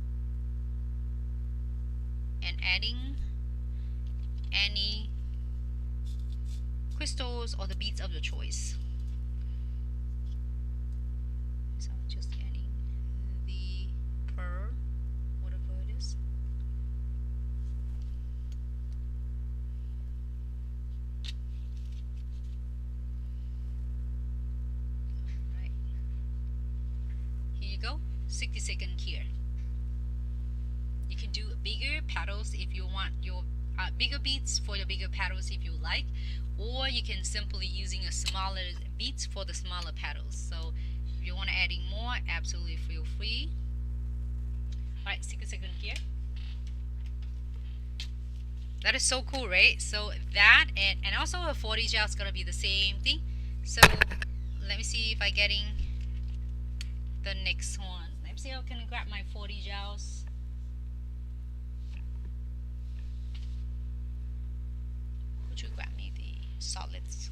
and adding any crystals or the beads of your choice. So I'm just adding the pearl, whatever it is. Alright, here you go, 60 seconds here. You can do bigger petals if you want your bigger beads for the bigger petals if you like, or you can simply using a smaller beads for the smaller petals. So if you want to adding more, absolutely feel free. Alright, 60 seconds here. That is so cool, right? So that and also a 40 gel is gonna be the same thing. So let me see if I getting the next one. Let me see how I can grab my 40 gels. Would you grab me the solids?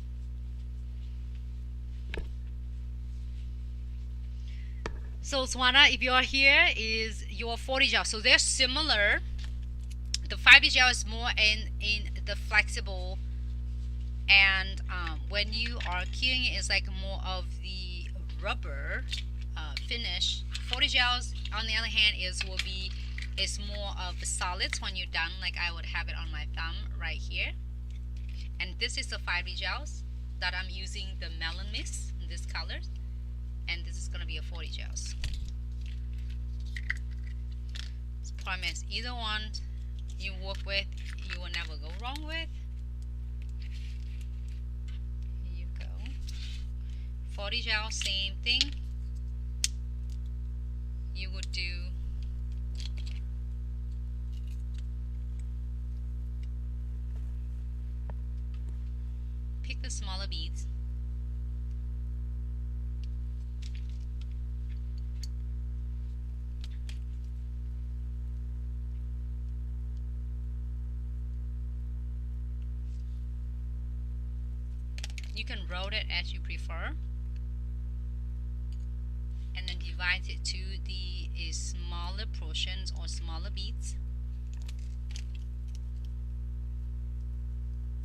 So Swana, if you are here, is your 40 gel. So they're similar. The 5D gel is more in the flexible, and when you are keying it, it's like more of the rubber finish. 40 gels, on the other hand, is more of the solids when you're done. Like I would have it on my thumb right here. And this is the 5D gels that I'm using, the melon mix in this color, and this is gonna be a 40 gels. So promise, either one you work with, you will never go wrong with. Here you go. 40 gel, same thing. You would do pick the smaller beads. You can roll it as you prefer, and then divide it to the smaller portions or smaller beads.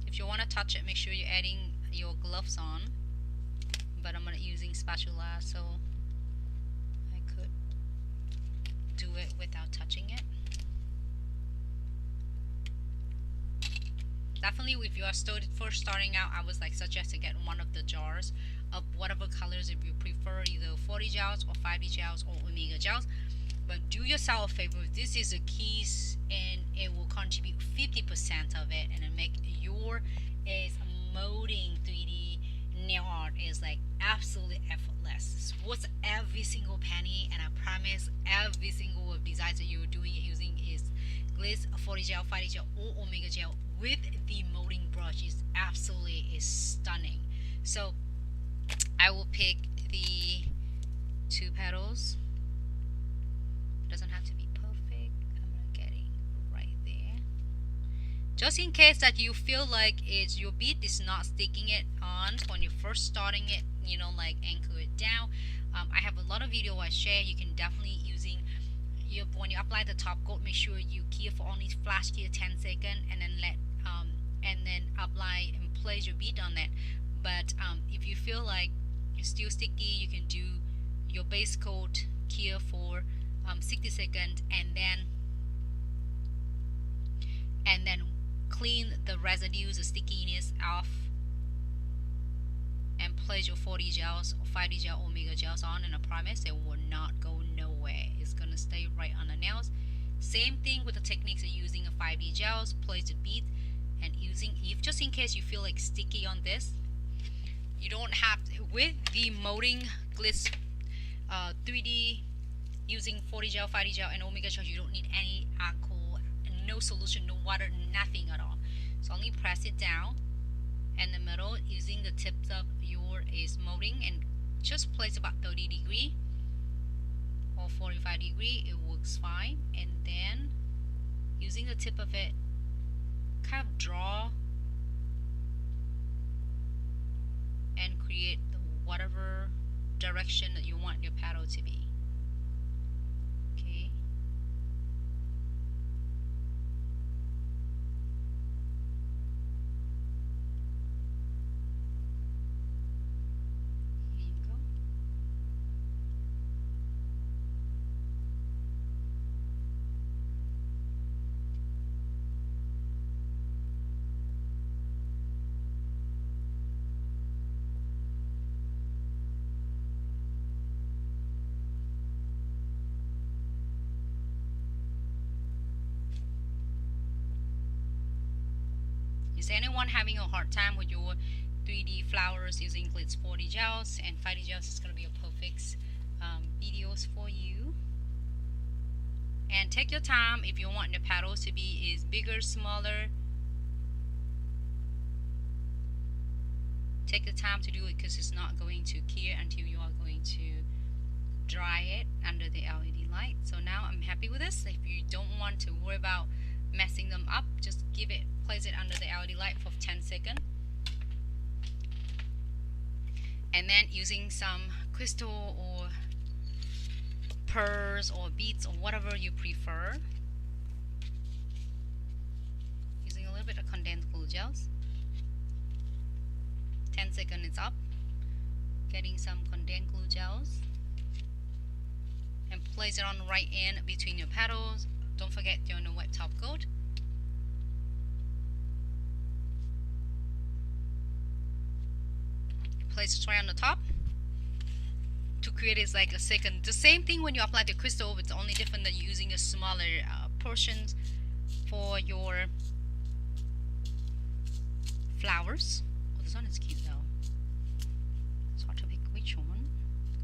If you want to touch it, make sure you're adding your gloves on, but I'm not using spatula, so I could do it without touching it. Definitely, if you are first starting out, I was like suggest to get one of the jars of whatever colors if you prefer, either 40 gels or 5D gels or omega gels. But do yourself a favor, this is a keys and it will contribute 50% of it, and it make your molding 3D nail art is like absolutely effortless. It's worth every single penny, and I promise every single designs that you're doing it using is Glitz 40 gel, 5D gel or omega gel with the molding brush is absolutely stunning. So I will pick the 2 petals. It doesn't have to be perfect. I'm gonna get it right there. Just in case that you feel like your bead is not sticking it on when you're first starting it, you know, like anchor it down. I have a lot of video I share. You can definitely using when you apply the top coat, make sure you key for only flash key 10 seconds, and then apply and place your bead on it. But if you feel like it's still sticky, you can do your base coat key for 60 seconds, and then clean the residues, the stickiness off, and place your 40 gels or 5D gel omega gels on, and I promise it will not go nowhere. It's gonna stay right on the nails. Same thing with the techniques of using a 5D gels, place the bead, and using, if just in case you feel like sticky on this, you don't have to, with the molding Glitz 3D using 40 gel, 5D gel and omega gel, you don't need any alcohol, no solution, no water, nothing at all. So only press it down in the middle using the tips of your molding, and just place about 30 degree or 45 degree, it works fine. And then using the tip of it, kind of draw and create whatever direction that you want your paddle to be. Okay. Here you go. Is anyone having a hard time with your 3D flowers using Glitz 40 gels and 5D gels? Is going to be a perfect videos for you. And take your time if you want the petals to be bigger, smaller. Take the time to do it because it's not going to cure until you are going to dry it under the LED light. So now I'm happy with this. If you don't want to worry about messing them up, just place it under the LED light for 10 seconds. And then using some crystal or pearls or beads or whatever you prefer, using a little bit of condensed glue gels. 10 seconds is up. Getting some condensed glue gels and place it on the right end between your petals. Don't forget your wet top coat. Place it right on the top to create is like a second. The same thing when you apply the crystal, it's only different that you're using a smaller portions for your flowers. Oh, this one is cute though. It's hard to pick which one.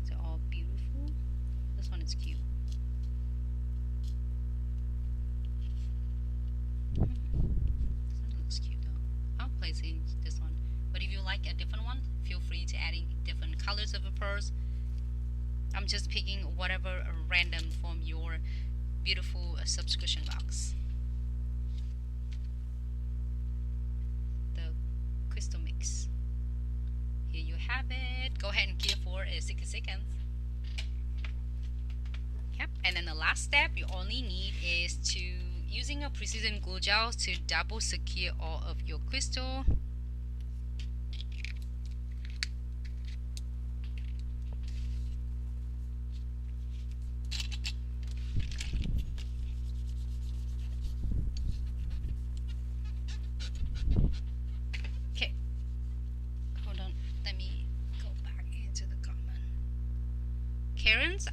They're all beautiful. This one is cute. This one looks cute though. I'll place it this one. But if you like a different one, feel free to adding different colors of the pearls. I'm just picking whatever random from your beautiful subscription box. The crystal mix. Here you have it. Go ahead and cure for 60 seconds. Yep. And then the last step you only need is to using a precision glue gel to double secure all of your crystal.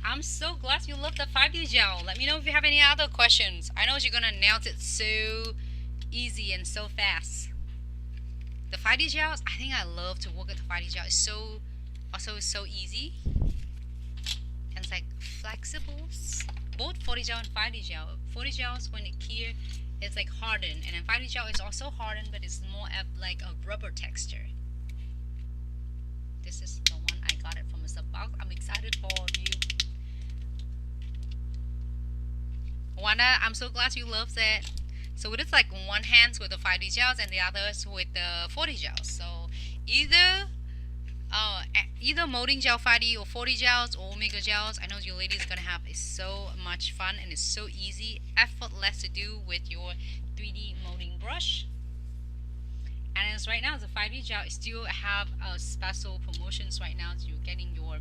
I'm so glad you love the 5D gel. Let me know if you have any other questions. I know you're gonna nail it so easy and so fast. The 5D gels, I think I love to work with the 5D gel. It's so easy. And it's like flexible. Both 4D gel and 5D gel. 4D gels when it cure, it's like hardened, and then 5D gel is also hardened, but it's more of like a rubber texture. This is the one I got it from a sub box. I'm excited for you. Wanda, I'm so glad you love that. So it's like one hand with the 5D gels and the others with the 4D gels. So either molding gel 5D or 4D gels or omega gels. I know you ladies gonna have so much fun, and it's so easy, effortless to do with your 3D molding brush. And as right now, the 5D gel still have special promotions right now. So you're getting your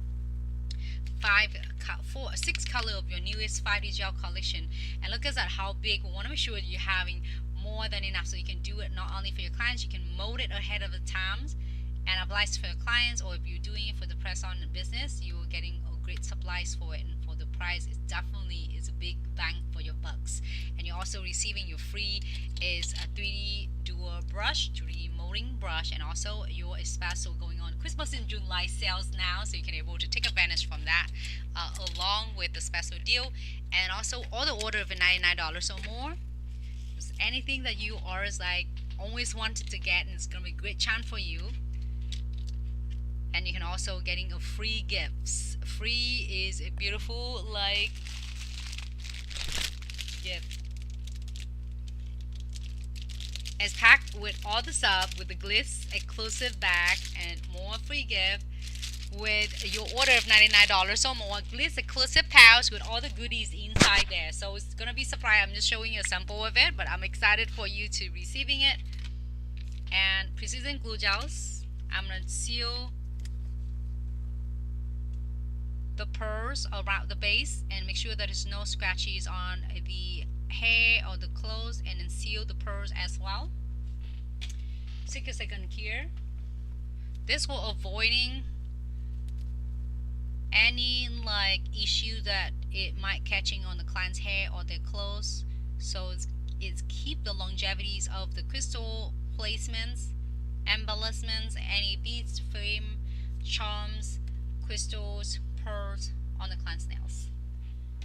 6 color of your newest 5D gel collection. And look at that, how big. We want to make sure you're having more than enough, so you can do it not only for your clients, you can mold it ahead of the times and apply it for your clients, or if you're doing it for the press-on business, you're getting great supplies for it, and for the price, it's definitely is a big bang for your bucks. And you're also receiving your free is a 3D dual brush, 3D molding brush, and also your special going on Christmas in July sales now, so you can able to take advantage from that along with the special deal. And also all the order of $99 or more, just anything that you are is like always wanted to get, and it's gonna be a great chance for you. And you can also getting a free gifts. Free is a beautiful like gift. It's packed with all the stuff, with the Glitz exclusive bag and more free gift with your order of $99 or more. Glitz exclusive pouch with all the goodies inside there. So it's gonna be surprise. I'm just showing you a sample of it, but I'm excited for you to receiving it. And precision glue gels. I'm gonna seal the pearls around the base and make sure that there's no scratches on the hair or the clothes, and then seal the pearls as well. 6 seconds here. This will avoiding any like issue that it might catching on the client's hair or their clothes. So it's keep the longevities of the crystal placements, embellishments, any beads, frame, charms, crystals, pearls on the client's nails.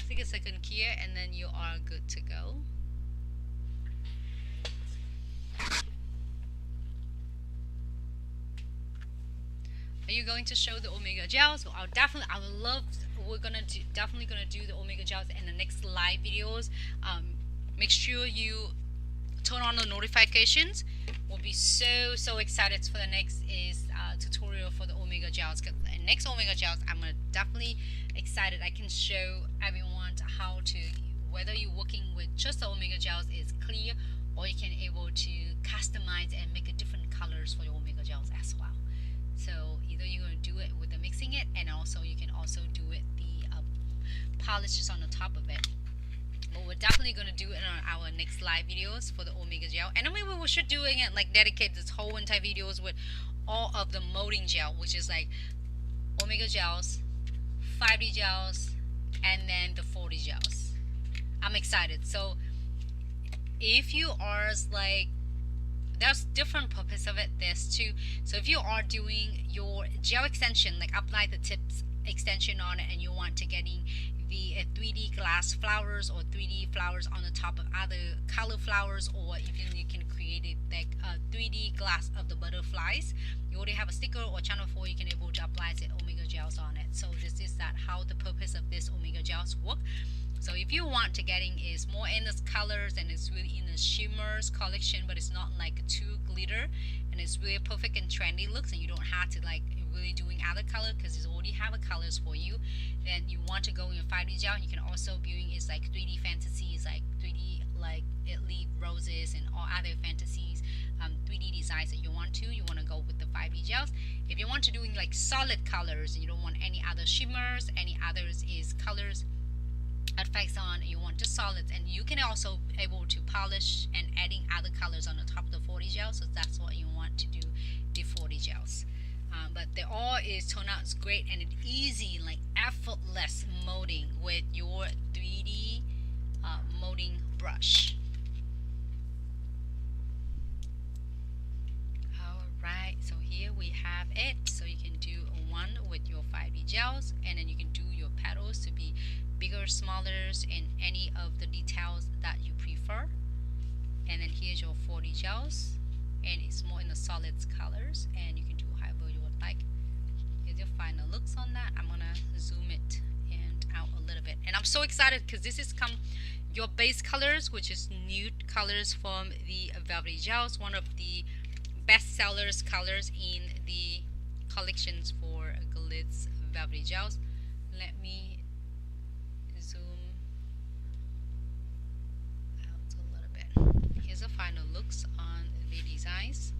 6 seconds here, and then you are good to go. we're going to show the omega gel. So I would love, we're gonna do, definitely gonna do the omega gels in the next live videos. Make sure you turn on the notifications. We'll be so excited for the next tutorial for the omega gels. Cause the next omega gels, I'm definitely excited. I can show everyone how to, whether you're working with just the omega gels is clear, or you can able to customize and make a different colors for your omega gels as well. So either you're going to do it with the mixing it, and also you can also do it the polishes on the top of it. But we're definitely going to do it on our next live videos for the omega gel. And maybe we should doing it like dedicate this whole entire videos with all of the molding gel, which is like omega gels, 5D gels, and then the 4D gels. I'm excited. So if you are like, there's different purpose of it. There's two. So if you are doing your gel extension, like apply the tips extension on it, and you want to getting the 3D glass flowers or 3D flowers on the top of other color flowers, or even you can create it like a 3D glass of the butterflies. You already have a sticker or channel 4, you can able to apply the omega gels on it. So this is that how the purpose of this omega gels work. So if you want to getting is more in this colors, and it's really in the shimmers collection, but it's not like too glitter, and it's really perfect and trendy looks, and you don't have to like really doing other color because it already have a colors for you. Then you want to go in 5D gel, you can also viewing is like 3D fantasies, like 3D like Italy roses and all other fantasies, 3D designs that you want to go with the 5D gels. If you want to doing like solid colors and you don't want any other shimmers, any others is colors effects on, you want just solids, and you can also able to polish and adding other colors on the top of the 4D gel. So that's what you want to do the 4D gels. But they all is turn out great, and it's easy, like effortless molding with your 3D molding brush. Alright, so here we have it. So you can do one with your 5D gels, and then you can do your petals to be bigger, smaller, and any of the details that you prefer. And then here's your 4D gels, and it's more in the solids colors, and you can do however you would like. Here's your final looks on that. I'm gonna zoom it and out a little bit, and I'm so excited because this is your base colors, which is nude colors from the Velvetty gels, one of the best sellers colors in the collections for Glitz Velvetty gels. Let me zoom out a little bit. Here's the final looks on the designs.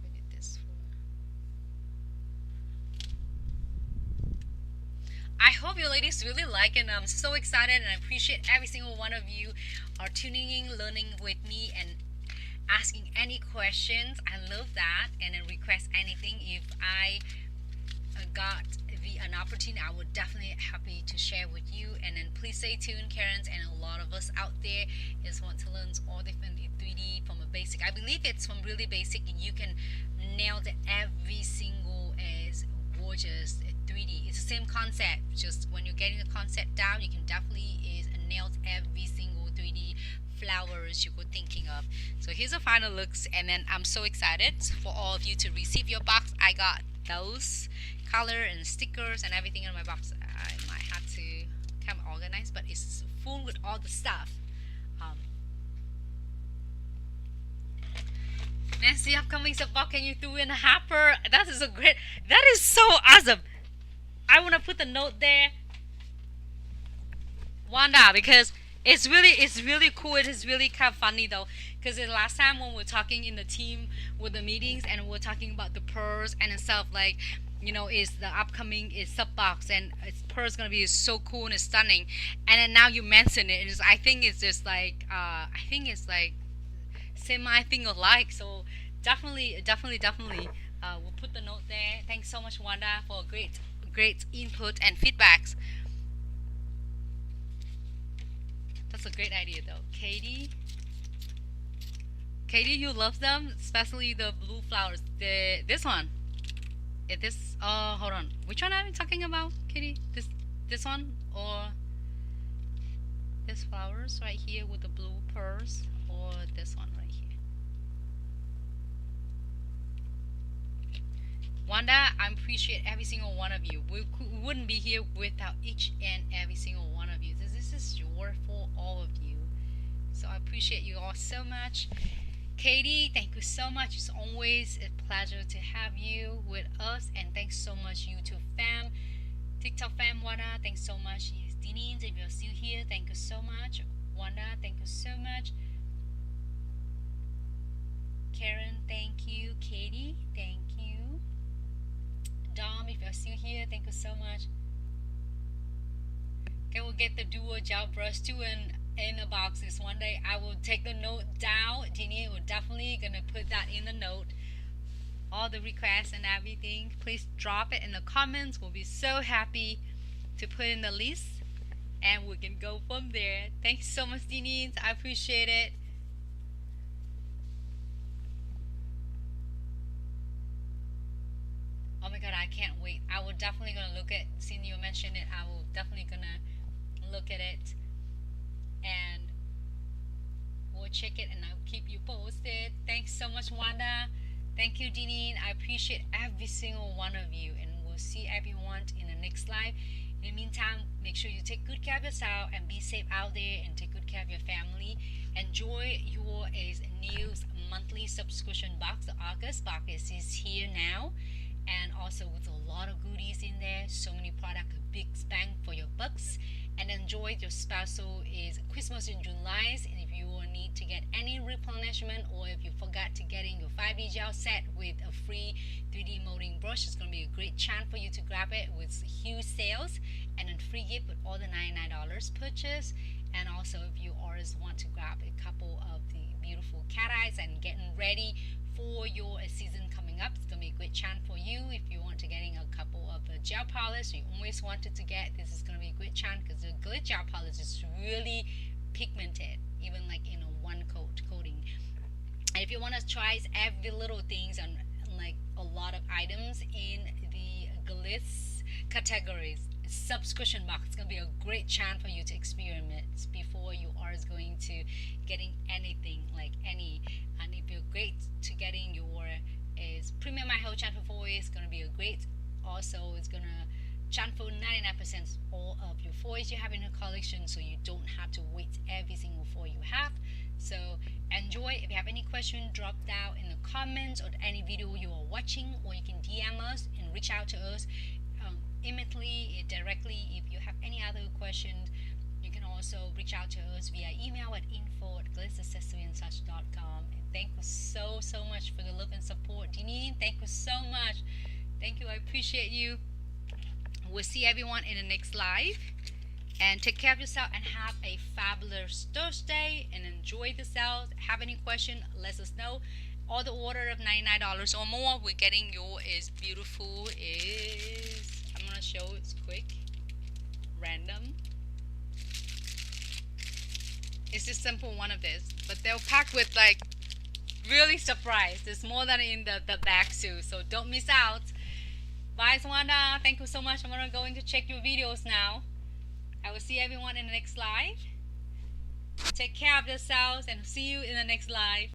Look at this for. I hope you ladies really like it, and I'm so excited, and I appreciate every single one of you are tuning in, learning with me, and asking any questions. I love that, and then request anything. If I got an opportunity, I would definitely happy to share with you. And then please stay tuned, Karens, and a lot of us out there is want to learn all different 3D from a basic. I believe it's from really basic, and you can nail it every single as gorgeous 3D. It's the same concept, just when you're getting the concept down, you can definitely is nail every single 3D flowers you were thinking of. So here's the final looks, and then I'm so excited for all of you to receive your box. I got those color and stickers and everything in my box. I might have to kind of organize, but it's full with all the stuff. Nancy, upcoming support, can you do in a hopper? That is that is so awesome. I want to put the note there, Wanda, because it's really cool. It is really kind of funny though, because the last time when we're talking in the team with the meetings, and we're talking about the pearls and stuff, like, you know, is the upcoming is sub box, and its pearls gonna be so cool and stunning. And then now you mention it, I think it's just like semi thing alike. So definitely we'll put the note there. Thanks so much, Wanda, for great input and feedbacks. That's a great idea though. Katie, you love them, especially the blue flowers. This one. Hold on. Which one are we talking about, Katie? This one, or this flowers right here with the blue pearls, or this one right here? Wanda, I appreciate every single one of you. We wouldn't be here without each and every single one of you. This is your for all of you. So I appreciate you all so much. Katie, thank you so much. It's always a pleasure to have you with us. And thanks so much, YouTube fam, TikTok fam, Wanda, thanks so much. Yes, Denise, if you're still here, thank you so much. Wanda, thank you so much. Karen, thank you. Katie, thank you. Dom, if you're still here, thank you so much. Okay, we'll get the dual gel brush too in the boxes one day. I will take the note down. Jeannie will definitely gonna put that in the note. All the requests and everything. Please drop it in the comments. We'll be so happy to put in the list, and we can go from there. Thanks so much, Denise. I appreciate it. Oh my god, I can't wait. I will definitely gonna look at, since you mentioned it, I will definitely gonna look at it and we'll check it and I'll keep you posted. Thanks so much, Wanda. Thank you, Deneen. I appreciate every single one of you, and we'll see everyone in the next live. In the meantime, make sure you take good care of yourself and be safe out there, and take good care of your family. Enjoy your new monthly subscription box. The August box is here now, and also with a lot of goodies in there. So many products, big bang for your bucks. And enjoy your special is Christmas in July. And if you will need to get any replenishment, or if you forgot to get in your 5D gel set with a free 3D molding brush, it's going to be a great chance for you to grab it with huge sales and a free gift with all the $99 purchase. And also if you always want to grab a couple of the beautiful cat eyes and getting ready for your season coming up, it's going to be a great chance for you. If you want to getting a couple of the gel polish you always wanted to get, this is going to be a great chance, because the Glitz gel polish is really pigmented, even like in a one coating. And if you want to try every little things and like a lot of items in the Glitz categories subscription box, it's going to be a great chance for you to experiment before you are going to getting anything like any. And if you're great to getting your is premium iHold channel for it's going to be a great. Also, it's going to chant for 99% all of your foils you have in your collection, so you don't have to wait every single foil you have. So enjoy. If you have any question, drop down in the comments or any video you are watching, or you can DM us and reach out to us immediately, directly. If you have any other questions, you can also reach out to us via email at info@glitzaccessoryandsuch.com. And thank you so much for the love and support. Deneen, thank you so much. Thank you. I appreciate you. We'll see everyone in the next live. And take care of yourself and have a fabulous Thursday and enjoy the sales. Have any question, let us know. All the order of $99 or more, we're getting your is beautiful is, I'm gonna show it's quick, random. It's just simple one of this, but they'll pack with like really surprised. There's more than in the bag too, so don't miss out. Bye, Wanda. Thank you so much. I'm gonna go in to check your videos now. I will see everyone in the next live. Take care of yourselves and see you in the next live.